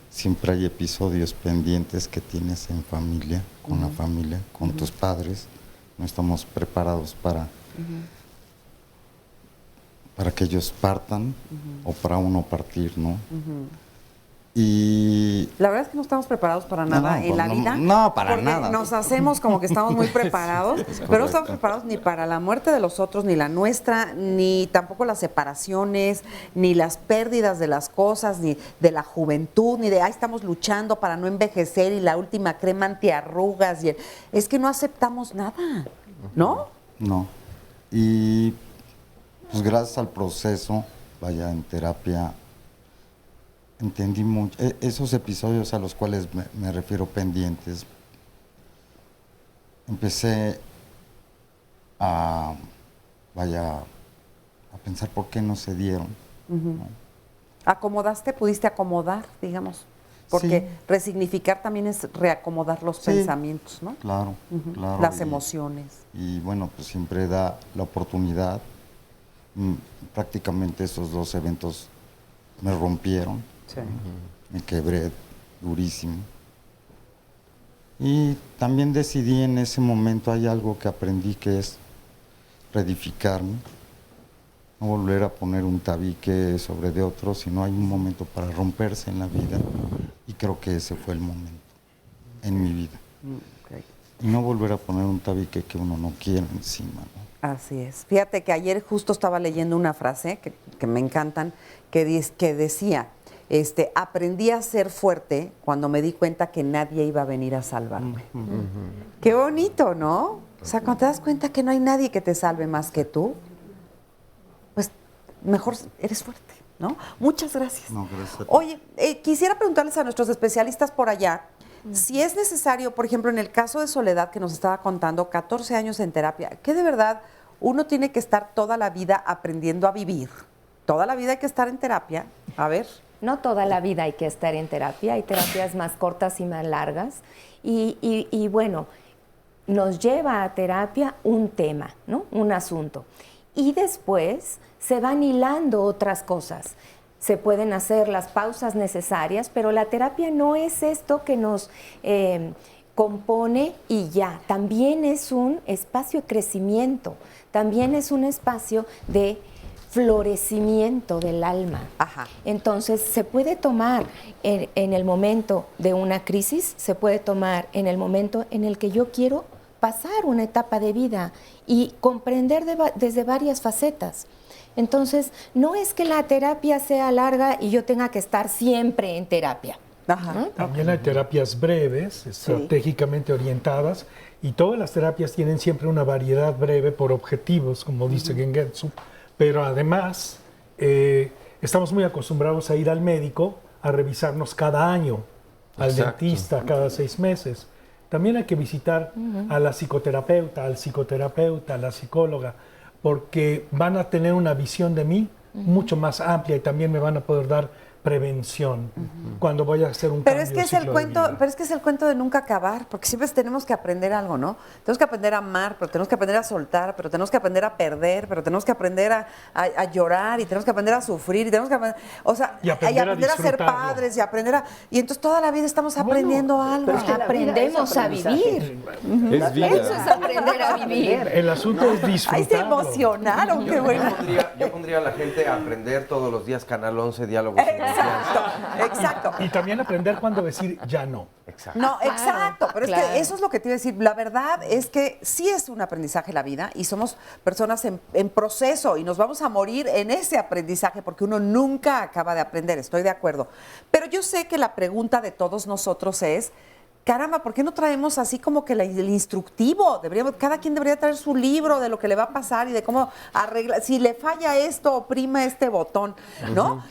siempre hay episodios pendientes que tienes en familia, con la familia, con tus padres. No estamos preparados para que ellos partan o para uno partir, ¿no? Y la verdad es que no estamos preparados para nada en la vida. No, para porque nada. Nos hacemos como que estamos muy preparados, pero no estamos preparados ni para la muerte de los otros, ni la nuestra, ni tampoco las separaciones, ni las pérdidas de las cosas, ni de la juventud, ni de ahí estamos luchando para no envejecer y la última crema antiarrugas. Es que no aceptamos nada, ¿no? No. Y pues gracias al proceso, vaya, en terapia, entendí mucho, esos episodios a los cuales me refiero pendientes, empecé a pensar por qué no se dieron. ¿No? ¿Acomodaste? ¿Pudiste acomodar, digamos? Porque sí. Resignificar también es reacomodar los pensamientos, ¿no? Claro, claro. Las emociones. Y bueno, pues siempre da la oportunidad. Prácticamente esos dos eventos me rompieron. Sí. Me quebré durísimo. Y también decidí en ese momento, hay algo que aprendí que es reedificarme, no volver a poner un tabique sobre de otro, sino hay un momento para romperse en la vida y creo que ese fue el momento en mi vida. Okay. Y no volver a poner un tabique que uno no quiere encima, ¿no? Así es. Fíjate que ayer justo estaba leyendo una frase que me encantan, que decía, aprendí a ser fuerte cuando me di cuenta que nadie iba a venir a salvarme. Qué bonito, ¿no? O sea, cuando te das cuenta que no hay nadie que te salve más que tú, pues mejor eres fuerte, ¿no? Muchas gracias. No, gracias. Oye, quisiera preguntarles a nuestros especialistas por allá, si es necesario, por ejemplo, en el caso de Soledad que nos estaba contando, 14 años en terapia, que de verdad uno tiene que estar toda la vida aprendiendo a vivir. Toda la vida hay que estar en terapia. A ver. No toda la vida hay que estar en terapia, hay terapias más cortas y más largas. Y bueno, nos lleva a terapia un tema, ¿no? Un asunto. Y después se van hilando otras cosas. Se pueden hacer las pausas necesarias, pero la terapia no es esto que nos compone y ya. También es un espacio de crecimiento, también es un espacio de florecimiento del alma. Ajá. Entonces, se puede tomar en el momento de una crisis, se puede tomar en el momento en el que yo quiero pasar una etapa de vida y comprender desde varias facetas. Entonces, no es que la terapia sea larga y yo tenga que estar siempre en terapia. Ajá. También hay terapias breves, estratégicamente orientadas, y todas las terapias tienen siempre una variedad breve por objetivos, como dice Gengetsu, pero además estamos muy acostumbrados a ir al médico a revisarnos cada año, al dentista cada 6 meses. También hay que visitar a la psicoterapeuta, al psicoterapeuta, a la psicóloga, porque van a tener una visión de mí mucho más amplia y también me van a poder dar prevención cuando voy a hacer un pero cambio es que es el cuento, pero es que es el cuento de nunca acabar, porque siempre tenemos que aprender algo, ¿no? Tenemos que aprender a amar, pero tenemos que aprender a soltar, pero tenemos que aprender a perder, pero tenemos que aprender a llorar, y tenemos que aprender a sufrir, y tenemos que aprender, o sea, y aprender a ser padres, y aprender a, y entonces toda la vida estamos aprendiendo algo. Pero es que aprendemos a vivir. Es vida. Eso es aprender a vivir. El asunto es disfrutar. Ahí se emocionaron, qué bueno. Yo pondría a la gente a aprender todos los días Canal 11, Diálogos en Confianza. Exacto. Y también aprender cuándo decir ya no. Exacto. No, exacto, pero es que eso es lo que te iba a decir. La verdad es que sí es un aprendizaje la vida y somos personas en proceso y nos vamos a morir en ese aprendizaje porque uno nunca acaba de aprender, estoy de acuerdo. Pero yo sé que la pregunta de todos nosotros es, caramba, ¿por qué no traemos así como que el instructivo? Cada quien debería traer su libro de lo que le va a pasar y de cómo arreglar, si le falla esto, oprima este botón, ¿no?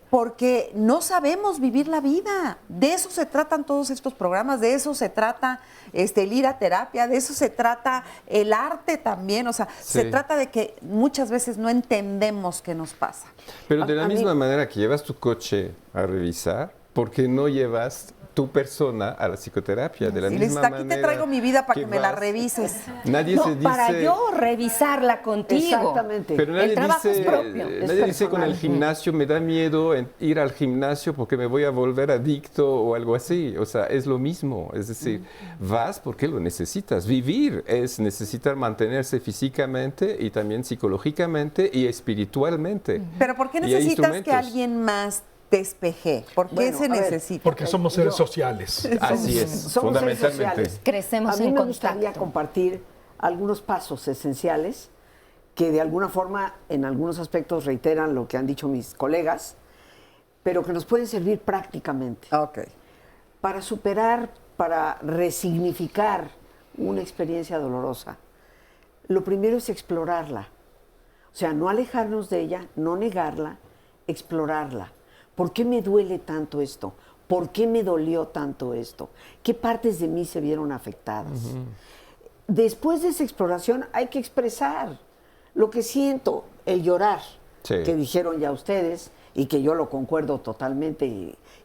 Porque no sabemos vivir la vida. De eso se tratan todos estos programas, de eso se trata el ir a terapia, de eso se trata el arte también. O sea, se trata de que muchas veces no entendemos qué nos pasa. Pero de la misma manera que llevas tu coche a revisar, ¿por qué no llevas tu persona a la psicoterapia? De la misma manera. Aquí te traigo mi vida para que me la revises. Nadie se dice, para yo revisarla contigo. Exactamente. Pero nadie el trabajo es propio. Nadie dice con el gimnasio, me da miedo ir al gimnasio porque me voy a volver adicto o algo así. O sea, es lo mismo. Es decir, vas porque lo necesitas. Vivir es necesitar mantenerse físicamente y también psicológicamente y espiritualmente. Pero ¿por qué necesitas que alguien más despeje? ¿Por qué se necesita? Porque somos seres sociales. Así es, somos fundamentalmente. Seres sociales. Crecemos a mí en me contacto. gustaría compartir algunos pasos esenciales que de alguna forma, en algunos aspectos, reiteran lo que han dicho mis colegas, pero que nos pueden servir prácticamente. Ok. Para superar, para resignificar una experiencia dolorosa, lo primero es explorarla. O sea, no alejarnos de ella, no negarla, explorarla. ¿Por qué me duele tanto esto? ¿Por qué me dolió tanto esto? ¿Qué partes de mí se vieron afectadas? Después de esa exploración hay que expresar lo que siento, el llorar, que dijeron ya ustedes y que yo lo concuerdo totalmente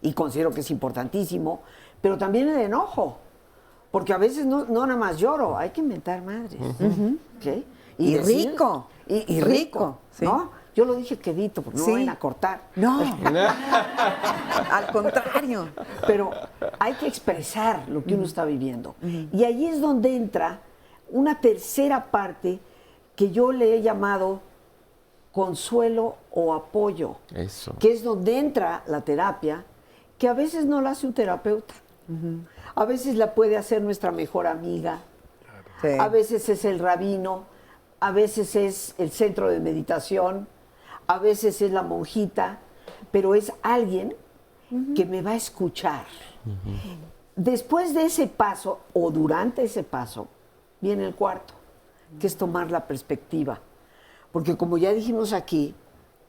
y considero que es importantísimo, pero también el enojo, porque a veces no nada más lloro, hay que inventar madres. ¿Okay? Y decir, rico. Y rico, ¿no? Yo lo dije quedito, porque no vayan a cortar. No, al contrario. Pero hay que expresar lo que uno está viviendo. Y ahí es donde entra una tercera parte que yo le he llamado consuelo o apoyo. Eso. Que es donde entra la terapia, que a veces no la hace un terapeuta. A veces la puede hacer nuestra mejor amiga. Sí. A veces es el rabino. A veces es el centro de meditación. A veces es la monjita, pero es alguien que me va a escuchar. Después de ese paso, o durante ese paso, viene el cuarto, que es tomar la perspectiva. Porque como ya dijimos aquí,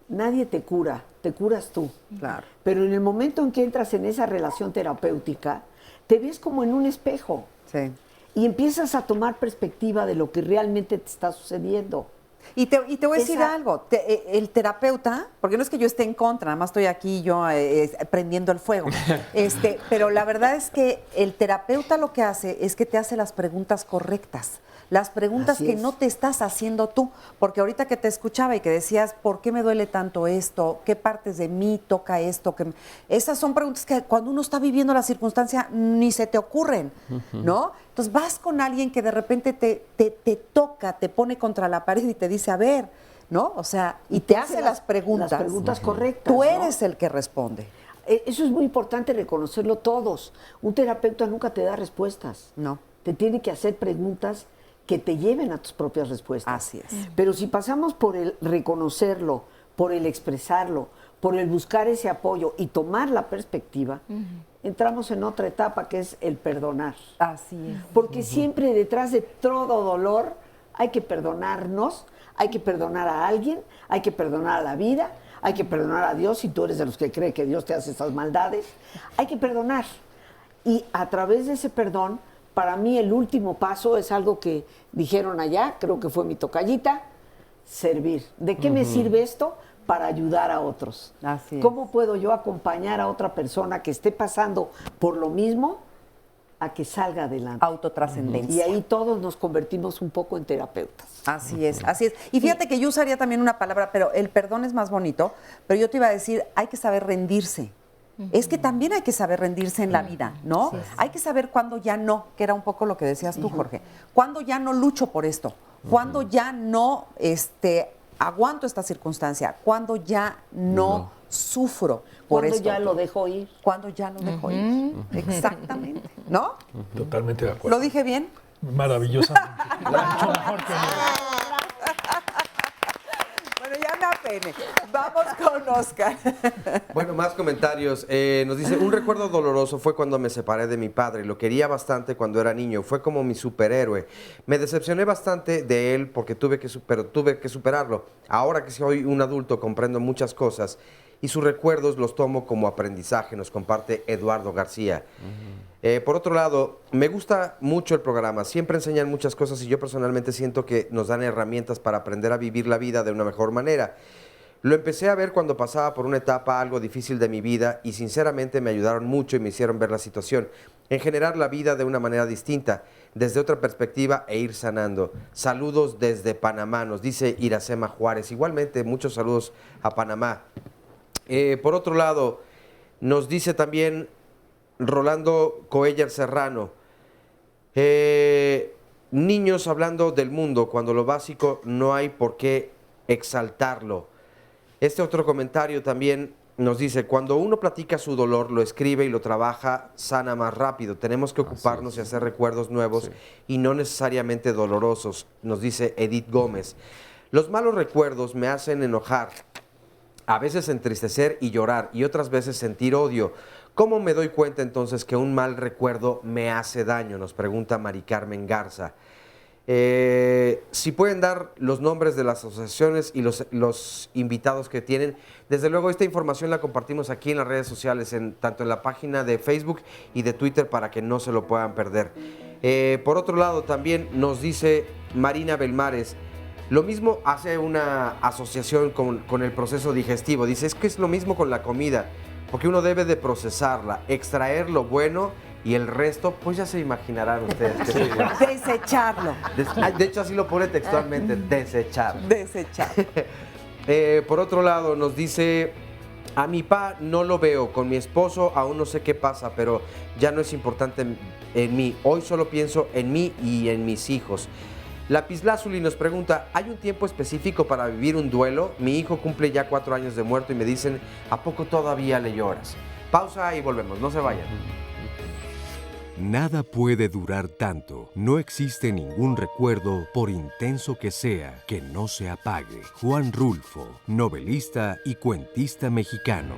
nadie te cura, te curas tú. Claro. Pero en el momento en que entras en esa relación terapéutica, te ves como en un espejo. Sí. Y empiezas a tomar perspectiva de lo que realmente te está sucediendo. Y te voy a decir algo, el terapeuta, porque no es que yo esté en contra, nada más estoy aquí yo prendiendo el fuego, pero la verdad es que el terapeuta lo que hace es que te hace las preguntas correctas, las preguntas que no te estás haciendo tú, porque ahorita que te escuchaba y que decías, ¿por qué me duele tanto esto? ¿Qué partes de mí toca esto? Esas son preguntas que cuando uno está viviendo la circunstancia ni se te ocurren, ¿no? Entonces vas con alguien que de repente te toca, te pone contra la pared y te dice, a ver, ¿no? O sea, y te hace las preguntas. Las preguntas correctas. Tú eres el que responde. Eso es muy importante reconocerlo todos. Un terapeuta nunca te da respuestas. No. Te tiene que hacer preguntas que te lleven a tus propias respuestas. Así es. Pero si pasamos por el reconocerlo, por el expresarlo, por el buscar ese apoyo y tomar la perspectiva, entramos en otra etapa que es el perdonar. Así es. Porque siempre detrás de todo dolor hay que perdonarnos, hay que perdonar a alguien, hay que perdonar a la vida, hay que perdonar a Dios, si tú eres de los que cree que Dios te hace estas maldades, hay que perdonar. Y a través de ese perdón, para mí el último paso es algo que dijeron allá, creo que fue mi tocallita, servir. ¿De qué me sirve esto? Para ayudar a otros. Así es. ¿Cómo puedo yo acompañar a otra persona que esté pasando por lo mismo a que salga adelante? Autotrascendencia. Y ahí todos nos convertimos un poco en terapeutas. Así es, así es. Y fíjate que yo usaría también una palabra, pero el perdón es más bonito, pero yo te iba a decir, hay que saber rendirse. Es que también hay que saber rendirse en la vida, ¿no? Sí, sí. Hay que saber cuándo ya no, que era un poco lo que decías tú, Jorge. Cuándo ya no lucho por esto, cuándo ya no aguanto esta circunstancia, cuándo ya no sufro por esto. Cuando ya lo dejo ir. Cuando ya lo dejo ir. Exactamente, ¿no? Totalmente de acuerdo. ¿Lo dije bien? Maravillosamente. Mucho mejor que Bueno, ya me apene. Vamos con Oscar. Bueno, más comentarios. Nos dice, un recuerdo doloroso fue cuando me separé de mi padre. Lo quería bastante cuando era niño. Fue como mi superhéroe. Me decepcioné bastante de él porque tuve que superarlo. Ahora que soy un adulto comprendo muchas cosas y sus recuerdos los tomo como aprendizaje, nos comparte Eduardo García. Por otro lado, me gusta mucho el programa, siempre enseñan muchas cosas y yo personalmente siento que nos dan herramientas para aprender a vivir la vida de una mejor manera. Lo empecé a ver cuando pasaba por una etapa algo difícil de mi vida y sinceramente me ayudaron mucho y me hicieron ver la situación, en generar la vida de una manera distinta, desde otra perspectiva e ir sanando. Saludos desde Panamá, nos dice Iracema Juárez. Igualmente, muchos saludos a Panamá. Por otro lado, nos dice también Rolando Coellar Serrano, niños hablando del mundo, cuando lo básico no hay por qué exaltarlo. Este otro comentario también nos dice, cuando uno platica su dolor, lo escribe y lo trabaja, sana más rápido. Tenemos que ocuparnos y hacer recuerdos nuevos y no necesariamente dolorosos, nos dice Edith Gómez. Los malos recuerdos me hacen enojar, a veces entristecer y llorar y otras veces sentir odio. ¿Cómo me doy cuenta entonces que un mal recuerdo me hace daño? Nos pregunta Mari Carmen Garza. Si pueden dar los nombres de las asociaciones y los invitados que tienen. Desde luego esta información la compartimos aquí en las redes sociales, tanto en la página de Facebook y de Twitter para que no se lo puedan perder. Por otro lado también nos dice Marina Belmares, lo mismo hace una asociación con el proceso digestivo. Dice, es que es lo mismo con la comida, porque uno debe de procesarla, extraer lo bueno y el resto, pues ya se imaginarán ustedes. Que desecharlo. De hecho, así lo pone textualmente, desechar. Desechar. Por otro lado, nos dice, a mi pa no lo veo, con mi esposo aún no sé qué pasa, pero ya no es importante en mí. Hoy solo pienso en mí y en mis hijos. Lapislázuli nos pregunta, ¿hay un tiempo específico para vivir un duelo? Mi hijo cumple ya 4 años de muerto y me dicen, ¿a poco todavía le lloras? Pausa y volvemos, no se vayan. Nada puede durar tanto. No existe ningún recuerdo, por intenso que sea, que no se apague. Juan Rulfo, novelista y cuentista mexicano.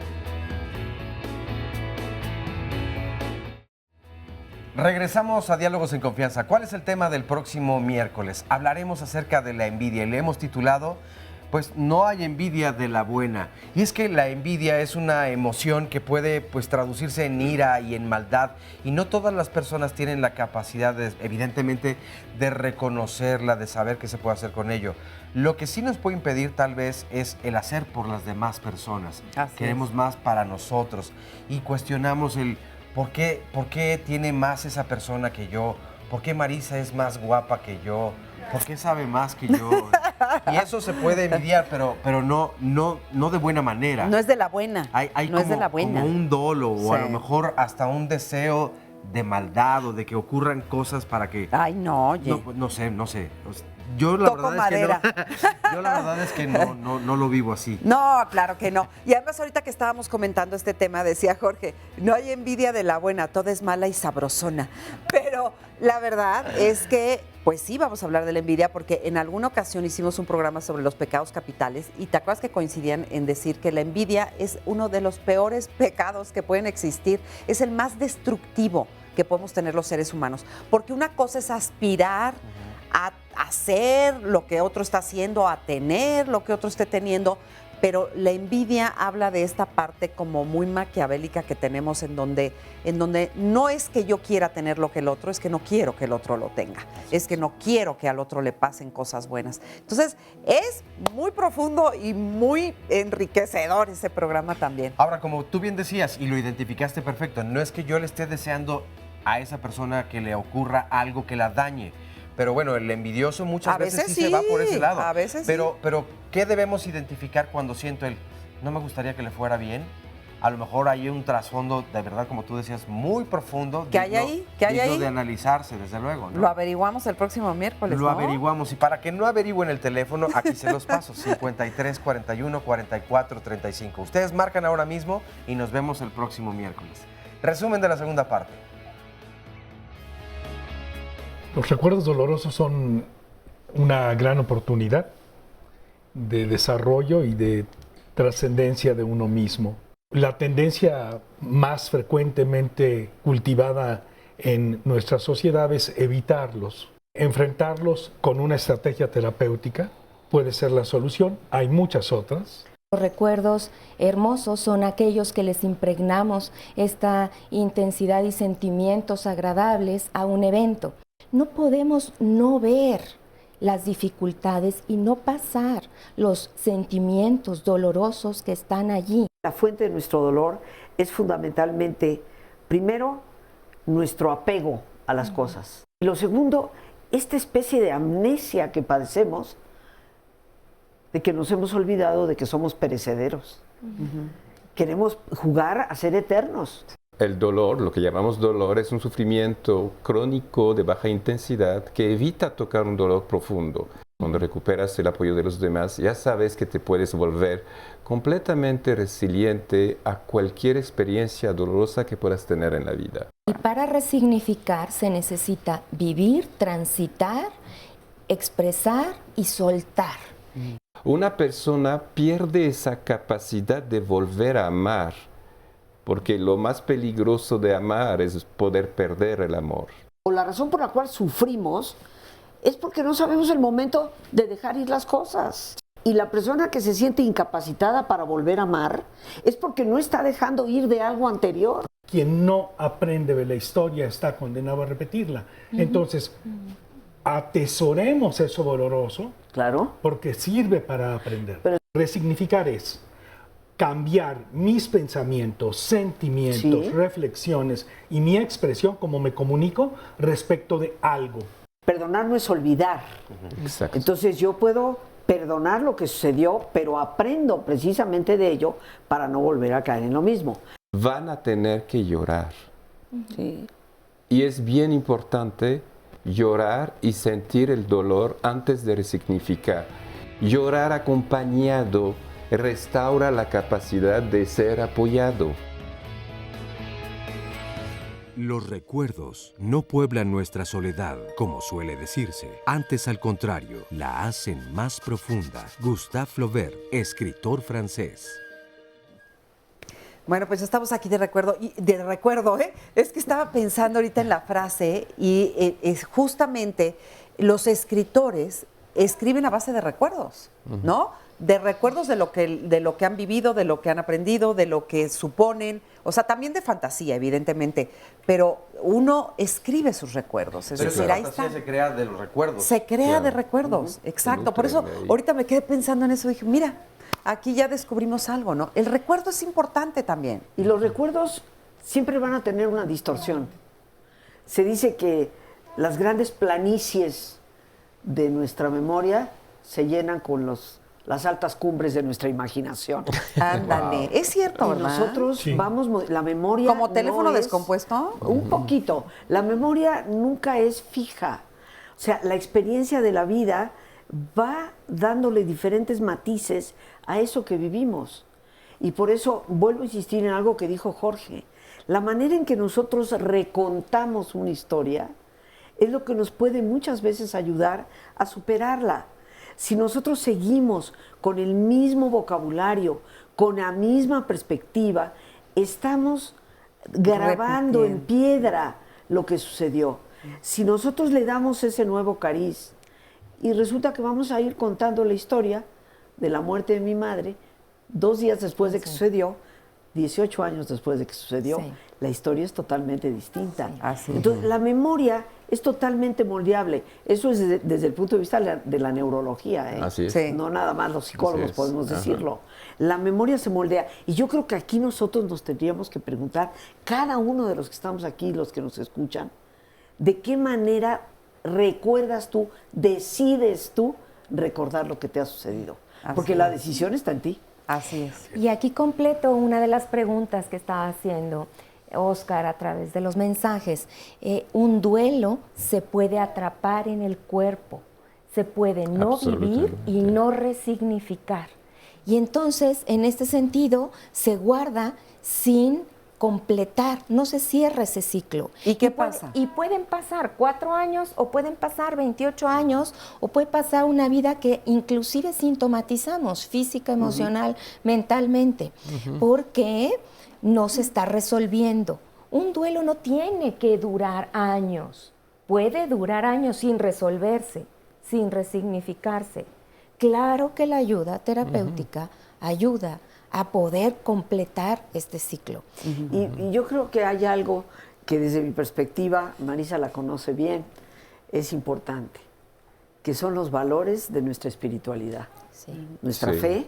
Regresamos a Diálogos en Confianza. ¿Cuál es el tema del próximo miércoles? Hablaremos acerca de la envidia y le hemos titulado Pues no hay envidia de la buena. Y es que la envidia es una emoción que puede pues traducirse en ira y en maldad. Y no todas las personas tienen la capacidad, evidentemente, de reconocerla, de saber qué se puede hacer con ello. Lo que sí nos puede impedir tal vez es el hacer por las demás personas. Queremos más para nosotros. Y cuestionamos el ¿por qué tiene más esa persona que yo? ¿Por qué Marisa es más guapa que yo? ¿Por qué sabe más que yo? Y eso se puede envidiar, pero no de buena manera. No es de la buena. Hay no como, es de la buena. como un dolo o a Sí. lo mejor hasta un deseo de maldad o de que ocurran cosas para que... Ay, no, oye. No sé. Yo la Toco verdad madera. es que no. Yo la verdad es que no lo vivo así. No, claro que no. Y además ahorita que estábamos comentando este tema, decía Jorge, no hay envidia de la buena, toda es mala y sabrosona. Pero la verdad es que, pues sí, vamos a hablar de la envidia porque en alguna ocasión hicimos un programa sobre los pecados capitales y te acuerdas que coincidían en decir que la envidia es uno de los peores pecados que pueden existir, es el más destructivo que podemos tener los seres humanos. Porque una cosa es aspirar a hacer lo que otro está haciendo, a tener lo que otro esté teniendo, pero la envidia habla de esta parte como muy maquiavélica que tenemos en donde no es que yo quiera tener lo que el otro, es que no quiero que el otro lo tenga, es que no quiero que al otro le pasen cosas buenas. Entonces, es muy profundo y muy enriquecedor ese programa también. Ahora, como tú bien decías y lo identificaste perfecto, no es que yo le esté deseando a esa persona que le ocurra algo que la dañe. Pero bueno, el envidioso muchas veces sí se va por ese lado. A veces pero, ¿qué debemos identificar cuando siento no me gustaría que le fuera bien? A lo mejor hay un trasfondo, de verdad, como tú decías, muy profundo. ¿Qué hay ahí? ¿Qué hay digno ahí? de analizarse, desde luego, ¿no? Lo averiguamos el próximo miércoles, Lo ¿no? averiguamos. Y para que no averigüen el teléfono, aquí se los paso. 53 41 44 35. Ustedes marcan ahora mismo y nos vemos el próximo miércoles. Resumen de la segunda parte. Los recuerdos dolorosos son una gran oportunidad de desarrollo y de trascendencia de uno mismo. La tendencia más frecuentemente cultivada en nuestra sociedad es evitarlos. Enfrentarlos con una estrategia terapéutica puede ser la solución. Hay muchas otras. Los recuerdos hermosos son aquellos que les impregnamos esta intensidad y sentimientos agradables a un evento. No podemos no ver las dificultades y no pasar los sentimientos dolorosos que están allí. La fuente de nuestro dolor es fundamentalmente, primero, nuestro apego a las cosas. Y lo segundo, esta especie de amnesia que padecemos, de que nos hemos olvidado de que somos perecederos. Queremos jugar a ser eternos. El dolor, lo que llamamos dolor, es un sufrimiento crónico de baja intensidad que evita tocar un dolor profundo. Cuando recuperas el apoyo de los demás, ya sabes que te puedes volver completamente resiliente a cualquier experiencia dolorosa que puedas tener en la vida. Y para resignificar se necesita vivir, transitar, expresar y soltar. Una persona pierde esa capacidad de volver a amar, porque lo más peligroso de amar es poder perder el amor. O la razón por la cual sufrimos es porque no sabemos el momento de dejar ir las cosas. Y la persona que se siente incapacitada para volver a amar es porque no está dejando ir de algo anterior. Quien no aprende de la historia está condenado a repetirla. Entonces, atesoremos eso doloroso, claro, porque sirve para aprender. Resignificar es cambiar mis pensamientos, sentimientos, reflexiones y mi expresión, como me comunico, respecto de algo. Perdonar no es olvidar. Exacto. Entonces yo puedo perdonar lo que sucedió, pero aprendo precisamente de ello para no volver a caer en lo mismo. Van a tener que llorar. Sí. Y es bien importante llorar y sentir el dolor antes de resignificar. Llorar acompañado restaura la capacidad de ser apoyado. Los recuerdos no pueblan nuestra soledad, como suele decirse. Antes, al contrario, la hacen más profunda. Gustave Flaubert, escritor francés. Bueno, pues estamos aquí de recuerdo, es que estaba pensando ahorita en la frase y es justamente los escritores escriben a base de recuerdos, ¿no? de recuerdos de lo que han vivido, de lo que han aprendido, de lo que suponen, o sea, también de fantasía, evidentemente, pero uno escribe sus recuerdos, es decir, ahí está. Se crea de los recuerdos. Se crea de recuerdos, exacto. Por eso ahorita me quedé pensando en eso, dije, mira, aquí ya descubrimos algo, ¿no? El recuerdo es importante también. Y los recuerdos siempre van a tener una distorsión. Se dice que las grandes planicies de nuestra memoria se llenan con las altas cumbres de nuestra imaginación. Ándale, es cierto, y ¿verdad? nosotros vamos, la memoria ¿Como teléfono no es, descompuesto? Un poquito. La memoria nunca es fija. O sea, la experiencia de la vida va dándole diferentes matices a eso que vivimos. Y por eso vuelvo a insistir en algo que dijo Jorge. La manera en que nosotros recontamos una historia es lo que nos puede muchas veces ayudar a superarla. Si nosotros seguimos con el mismo vocabulario, con la misma perspectiva, estamos grabando en piedra lo que sucedió. Si nosotros le damos ese nuevo cariz y resulta que vamos a ir contando la historia de la muerte de mi madre, 2 días después de que sucedió, 18 años después de que sucedió, la historia es totalmente distinta. Entonces, la memoria es totalmente moldeable. Eso es desde el punto de vista de la neurología, ¿eh? Así es. No nada más los psicólogos podemos decirlo. La memoria se moldea. Y yo creo que aquí nosotros nos tendríamos que preguntar, cada uno de los que estamos aquí, los que nos escuchan, ¿de qué manera recuerdas tú, decides tú recordar lo que te ha sucedido? Porque la decisión está en ti. Así es. Y aquí completo una de las preguntas que estaba haciendo Oscar a través de los mensajes. Un duelo se puede atrapar en el cuerpo, se puede no vivir y no resignificar. Y entonces, en este sentido, se guarda sin completar, no se cierra ese ciclo. ¿Y qué pasa? Y pueden pasar 4 años, o pueden pasar 28 años, o puede pasar una vida que inclusive sintomatizamos física, emocional, mentalmente, porque no se está resolviendo. Un duelo no tiene que durar años, puede durar años sin resolverse, sin resignificarse. Claro que la ayuda terapéutica ayuda a poder completar este ciclo. Y yo creo que hay algo que desde mi perspectiva, Marisa la conoce bien, es importante, que son los valores de nuestra espiritualidad. Nuestra fe,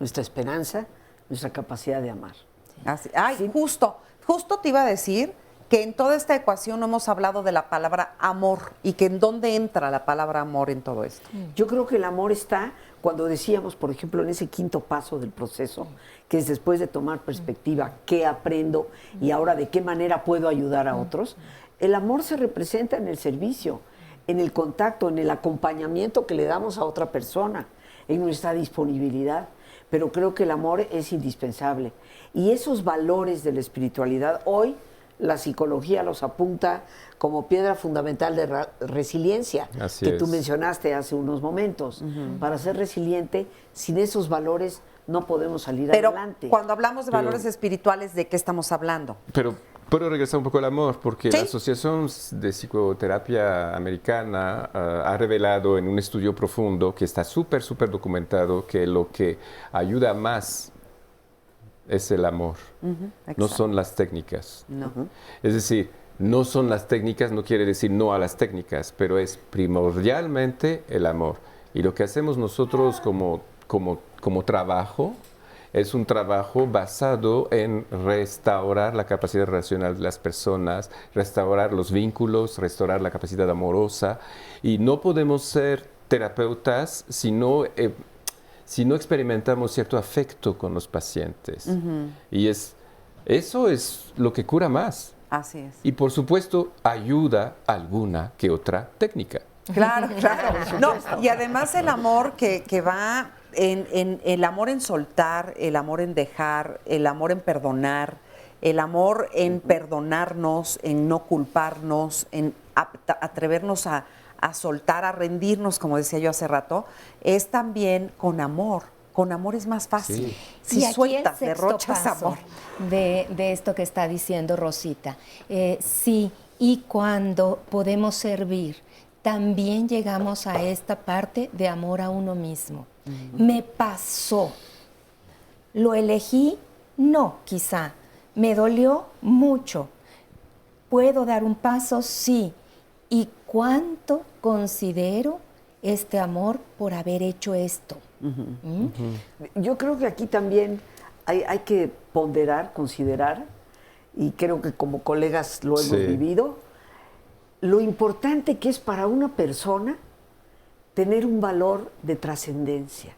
nuestra esperanza, nuestra capacidad de amar. Justo te iba a decir que en toda esta ecuación no hemos hablado de la palabra amor y que en dónde entra la palabra amor en todo esto. Yo creo que el amor está cuando decíamos, por ejemplo, en ese 5.º paso del proceso, que es después de tomar perspectiva, qué aprendo y ahora de qué manera puedo ayudar a otros. El amor se representa en el servicio, en el contacto, en el acompañamiento que le damos a otra persona, en nuestra disponibilidad. Pero creo que el amor es indispensable. Y esos valores de la espiritualidad, hoy la psicología los apunta como piedra fundamental de resiliencia, que tú mencionaste hace unos momentos. Para ser resiliente, sin esos valores no podemos salir adelante. Cuando hablamos de valores espirituales, ¿de qué estamos hablando? Pero puedo regresar un poco al amor, porque la Asociación de Psicoterapia Americana ha revelado en un estudio profundo que está súper documentado que lo que ayuda más es el amor, no son las técnicas. Es decir, no son las técnicas, no quiere decir no a las técnicas, pero es primordialmente el amor. Y lo que hacemos nosotros como trabajo es un trabajo basado en restaurar la capacidad relacional de las personas, restaurar los vínculos, restaurar la capacidad amorosa. Y no podemos ser terapeutas si no experimentamos cierto afecto con los pacientes. Y eso es lo que cura más. Así es. Y por supuesto, ayuda alguna que otra técnica. Claro. No, y además el amor que va en el amor en soltar, el amor en dejar, el amor en perdonar, el amor en perdonarnos, en no culparnos, en atrevernos a soltar, a rendirnos, como decía yo hace rato, es también con amor. Con amor es más fácil. Si sueltas, derrochas amor. De esto que está diciendo Rosita. Sí, y cuando podemos servir también llegamos a esta parte de amor a uno mismo. Me pasó. ¿Lo elegí? No, quizá. ¿Me dolió? Mucho. ¿Puedo dar un paso? Sí. ¿Y cuánto considero este amor por haber hecho esto? Yo creo que aquí también hay que ponderar, considerar, y creo que como colegas lo hemos vivido, lo importante que es para una persona tener un valor de trascendencia,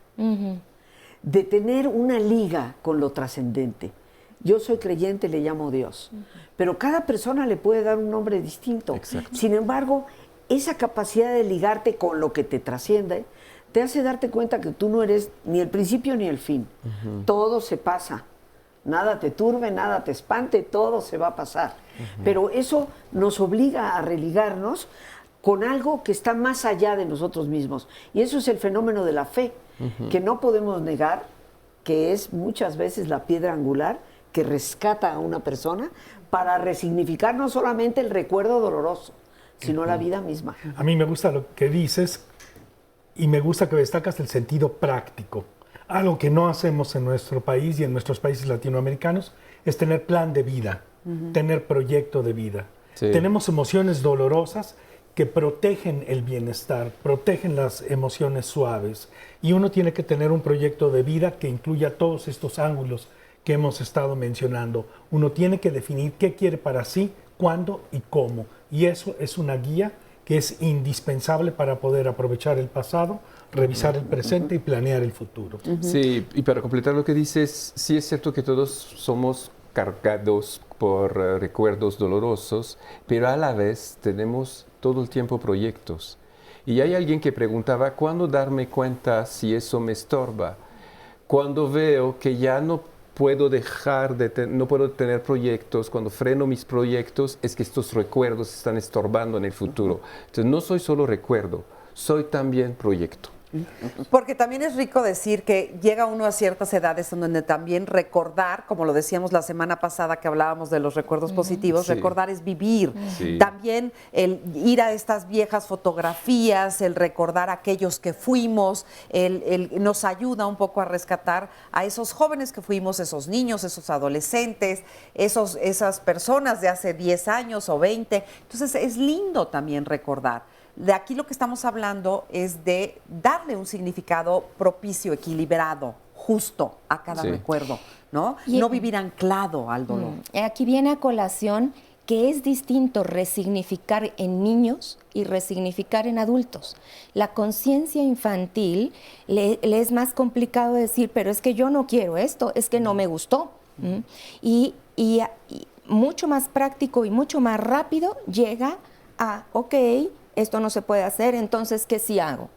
de tener una liga con lo trascendente. Yo soy creyente, le llamo Dios, pero cada persona le puede dar un nombre distinto. Exacto. Sin embargo, esa capacidad de ligarte con lo que te trasciende te hace darte cuenta que tú no eres ni el principio ni el fin. Todo se pasa. Nada te turbe, nada te espante, todo se va a pasar. Pero eso nos obliga a religarnos con algo que está más allá de nosotros mismos. Y eso es el fenómeno de la fe, que no podemos negar, que es muchas veces la piedra angular que rescata a una persona para resignificar no solamente el recuerdo doloroso, sino la vida misma. A mí me gusta lo que dices y me gusta que destacas el sentido práctico. Algo que no hacemos en nuestro país y en nuestros países latinoamericanos es tener plan de vida, tener proyecto de vida. Sí. Tenemos emociones dolorosas que protegen el bienestar, protegen las emociones suaves. Y uno tiene que tener un proyecto de vida que incluya todos estos ángulos que hemos estado mencionando. Uno tiene que definir qué quiere para sí, cuándo y cómo. Y eso es una guía que es indispensable para poder aprovechar el pasado, revisar el presente y planear el futuro. Sí, y para completar lo que dices, sí es cierto que todos somos cargados por recuerdos dolorosos, pero a la vez tenemos todo el tiempo proyectos. Y hay alguien que preguntaba, ¿cuándo darme cuenta si eso me estorba? Cuando veo que ya no puedo dejar de no puedo tener proyectos, cuando freno mis proyectos, es que estos recuerdos están estorbando en el futuro. Entonces no soy solo recuerdo, soy también proyecto. Porque también es rico decir que llega uno a ciertas edades en donde también recordar, como lo decíamos la semana pasada que hablábamos de los recuerdos positivos, recordar es vivir. También el ir a estas viejas fotografías, el recordar a aquellos que fuimos, nos ayuda un poco a rescatar a esos jóvenes que fuimos, esos niños, esos adolescentes, esas personas de hace 10 años o 20. Entonces es lindo también recordar. De aquí lo que estamos hablando es de darle un significado propicio, equilibrado, justo a cada recuerdo, ¿no? No vivir anclado al dolor. Aquí viene a colación que es distinto resignificar en niños y resignificar en adultos. La conciencia infantil le es más complicado decir, pero es que yo no quiero esto, es que no me gustó. Y mucho más práctico y mucho más rápido llega a, ok, esto no se puede hacer, entonces, ¿qué sí hago?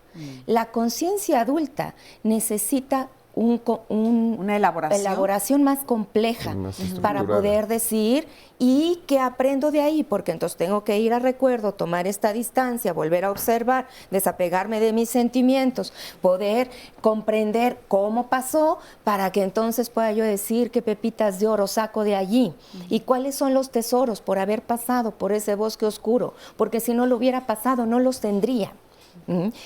La conciencia adulta necesita una elaboración más compleja para poder decir, ¿y qué aprendo de ahí? Porque entonces tengo que ir a recuerdo, tomar esta distancia, volver a observar, desapegarme de mis sentimientos, poder comprender cómo pasó para que entonces pueda yo decir qué pepitas de oro saco de allí y cuáles son los tesoros por haber pasado por ese bosque oscuro, porque si no lo hubiera pasado no los tendría.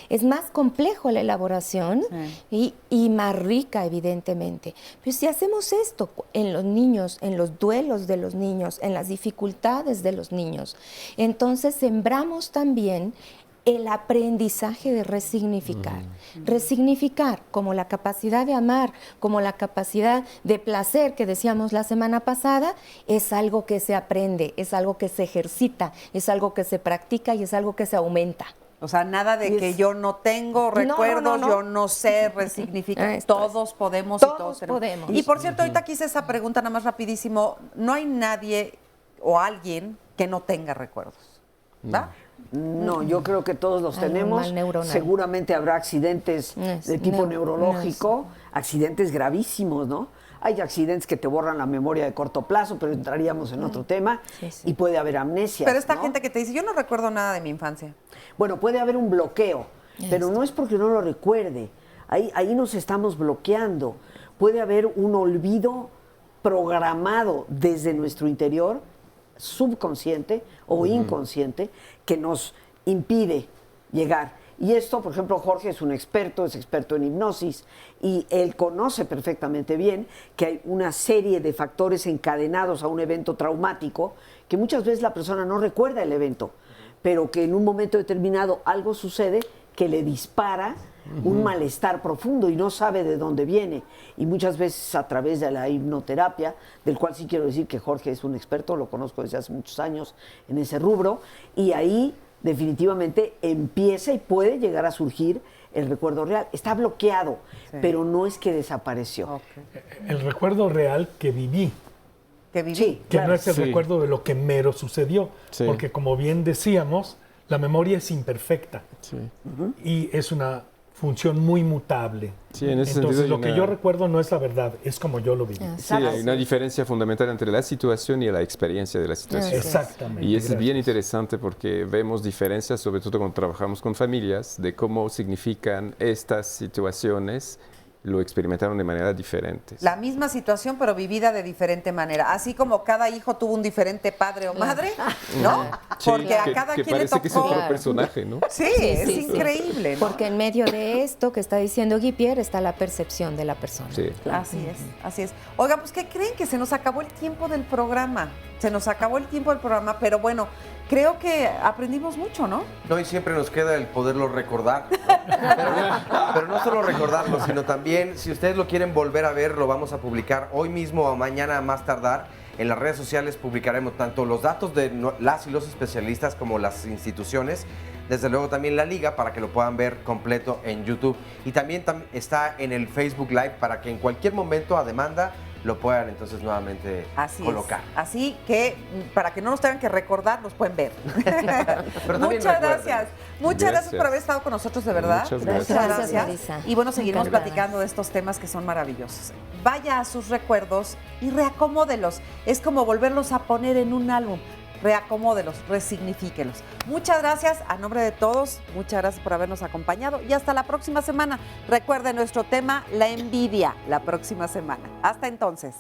Es más complejo la elaboración y más rica, evidentemente. Pero si hacemos esto en los niños, en los duelos de los niños, en las dificultades de los niños, entonces sembramos también el aprendizaje de resignificar. Resignificar como la capacidad de amar, como la capacidad de placer que decíamos la semana pasada, es algo que se aprende, es algo que se ejercita, es algo que se practica y es algo que se aumenta. O sea, nada de que yo no tengo recuerdos, yo no sé resignificar. Todos podemos y todos podemos. Y por cierto, ahorita quise esa pregunta nada más rapidísimo. No hay nadie o alguien que no tenga recuerdos, ¿verdad? No, yo creo que todos los tenemos. Seguramente habrá accidentes de tipo neurológico, accidentes gravísimos, ¿no? Hay accidentes que te borran la memoria de corto plazo, pero entraríamos en otro tema. Y puede haber amnesia. Pero esta gente que te dice, yo no recuerdo nada de mi infancia. Bueno, puede haber un bloqueo, pero no es porque no lo recuerde. Ahí nos estamos bloqueando. Puede haber un olvido programado desde nuestro interior, subconsciente o inconsciente, que nos impide llegar. Y esto, por ejemplo, Jorge es experto en hipnosis y él conoce perfectamente bien que hay una serie de factores encadenados a un evento traumático que muchas veces la persona no recuerda el evento, pero que en un momento determinado algo sucede que le dispara un malestar profundo y no sabe de dónde viene. Y muchas veces a través de la hipnoterapia, del cual sí quiero decir que Jorge es un experto, lo conozco desde hace muchos años en ese rubro, y ahí definitivamente empieza y puede llegar a surgir el recuerdo real. Está bloqueado, pero no es que desapareció. El recuerdo real que viví. Sí, que no es el recuerdo de lo que mero sucedió. Porque como bien decíamos, la memoria es imperfecta. Y es una función muy mutable. Sí, en ese Entonces, sentido lo que yo recuerdo no es la verdad, es como yo lo viví. Sí, hay una diferencia fundamental entre la situación y la experiencia de la situación. Exactamente. Y es bien interesante porque vemos diferencias, sobre todo cuando trabajamos con familias, de cómo significan estas situaciones, lo experimentaron de manera diferente. La misma situación, pero vivida de diferente manera. Así como cada hijo tuvo un diferente padre o madre, ¿no? Sí, porque a cada quien le tocó. Que es otro personaje, ¿no? Sí, es increíble, ¿no? Porque en medio de esto que está diciendo Guy Pierre está la percepción de la persona. Sí. Así es, así es. Oiga, pues ¿qué creen? Que se nos acabó el tiempo del programa. Se nos acabó el tiempo del programa, pero bueno, creo que aprendimos mucho, ¿no? No, y siempre nos queda el poderlo recordar, ¿no? Pero no solo recordarlo, sino también, si ustedes lo quieren volver a ver, lo vamos a publicar hoy mismo o mañana a más tardar. En las redes sociales publicaremos tanto los datos de las y los especialistas como las instituciones, desde luego también la liga para que lo puedan ver completo en YouTube. Y también está en el Facebook Live para que en cualquier momento a demanda lo puedan entonces nuevamente colocar. Así que para que no nos tengan que recordar, nos pueden ver. Muchas gracias. Muchas gracias por haber estado con nosotros, de verdad. Muchas gracias. Marisa. Y bueno, seguiremos Encantada. platicando de estos temas que son maravillosos. Vaya a sus recuerdos y reacomódelos. Es como volverlos a poner en un álbum. Reacomódelos, resignifíquelos. Muchas gracias a nombre de todos. Muchas gracias por habernos acompañado y hasta la próxima semana. Recuerden nuestro tema, la envidia, la próxima semana. Hasta entonces.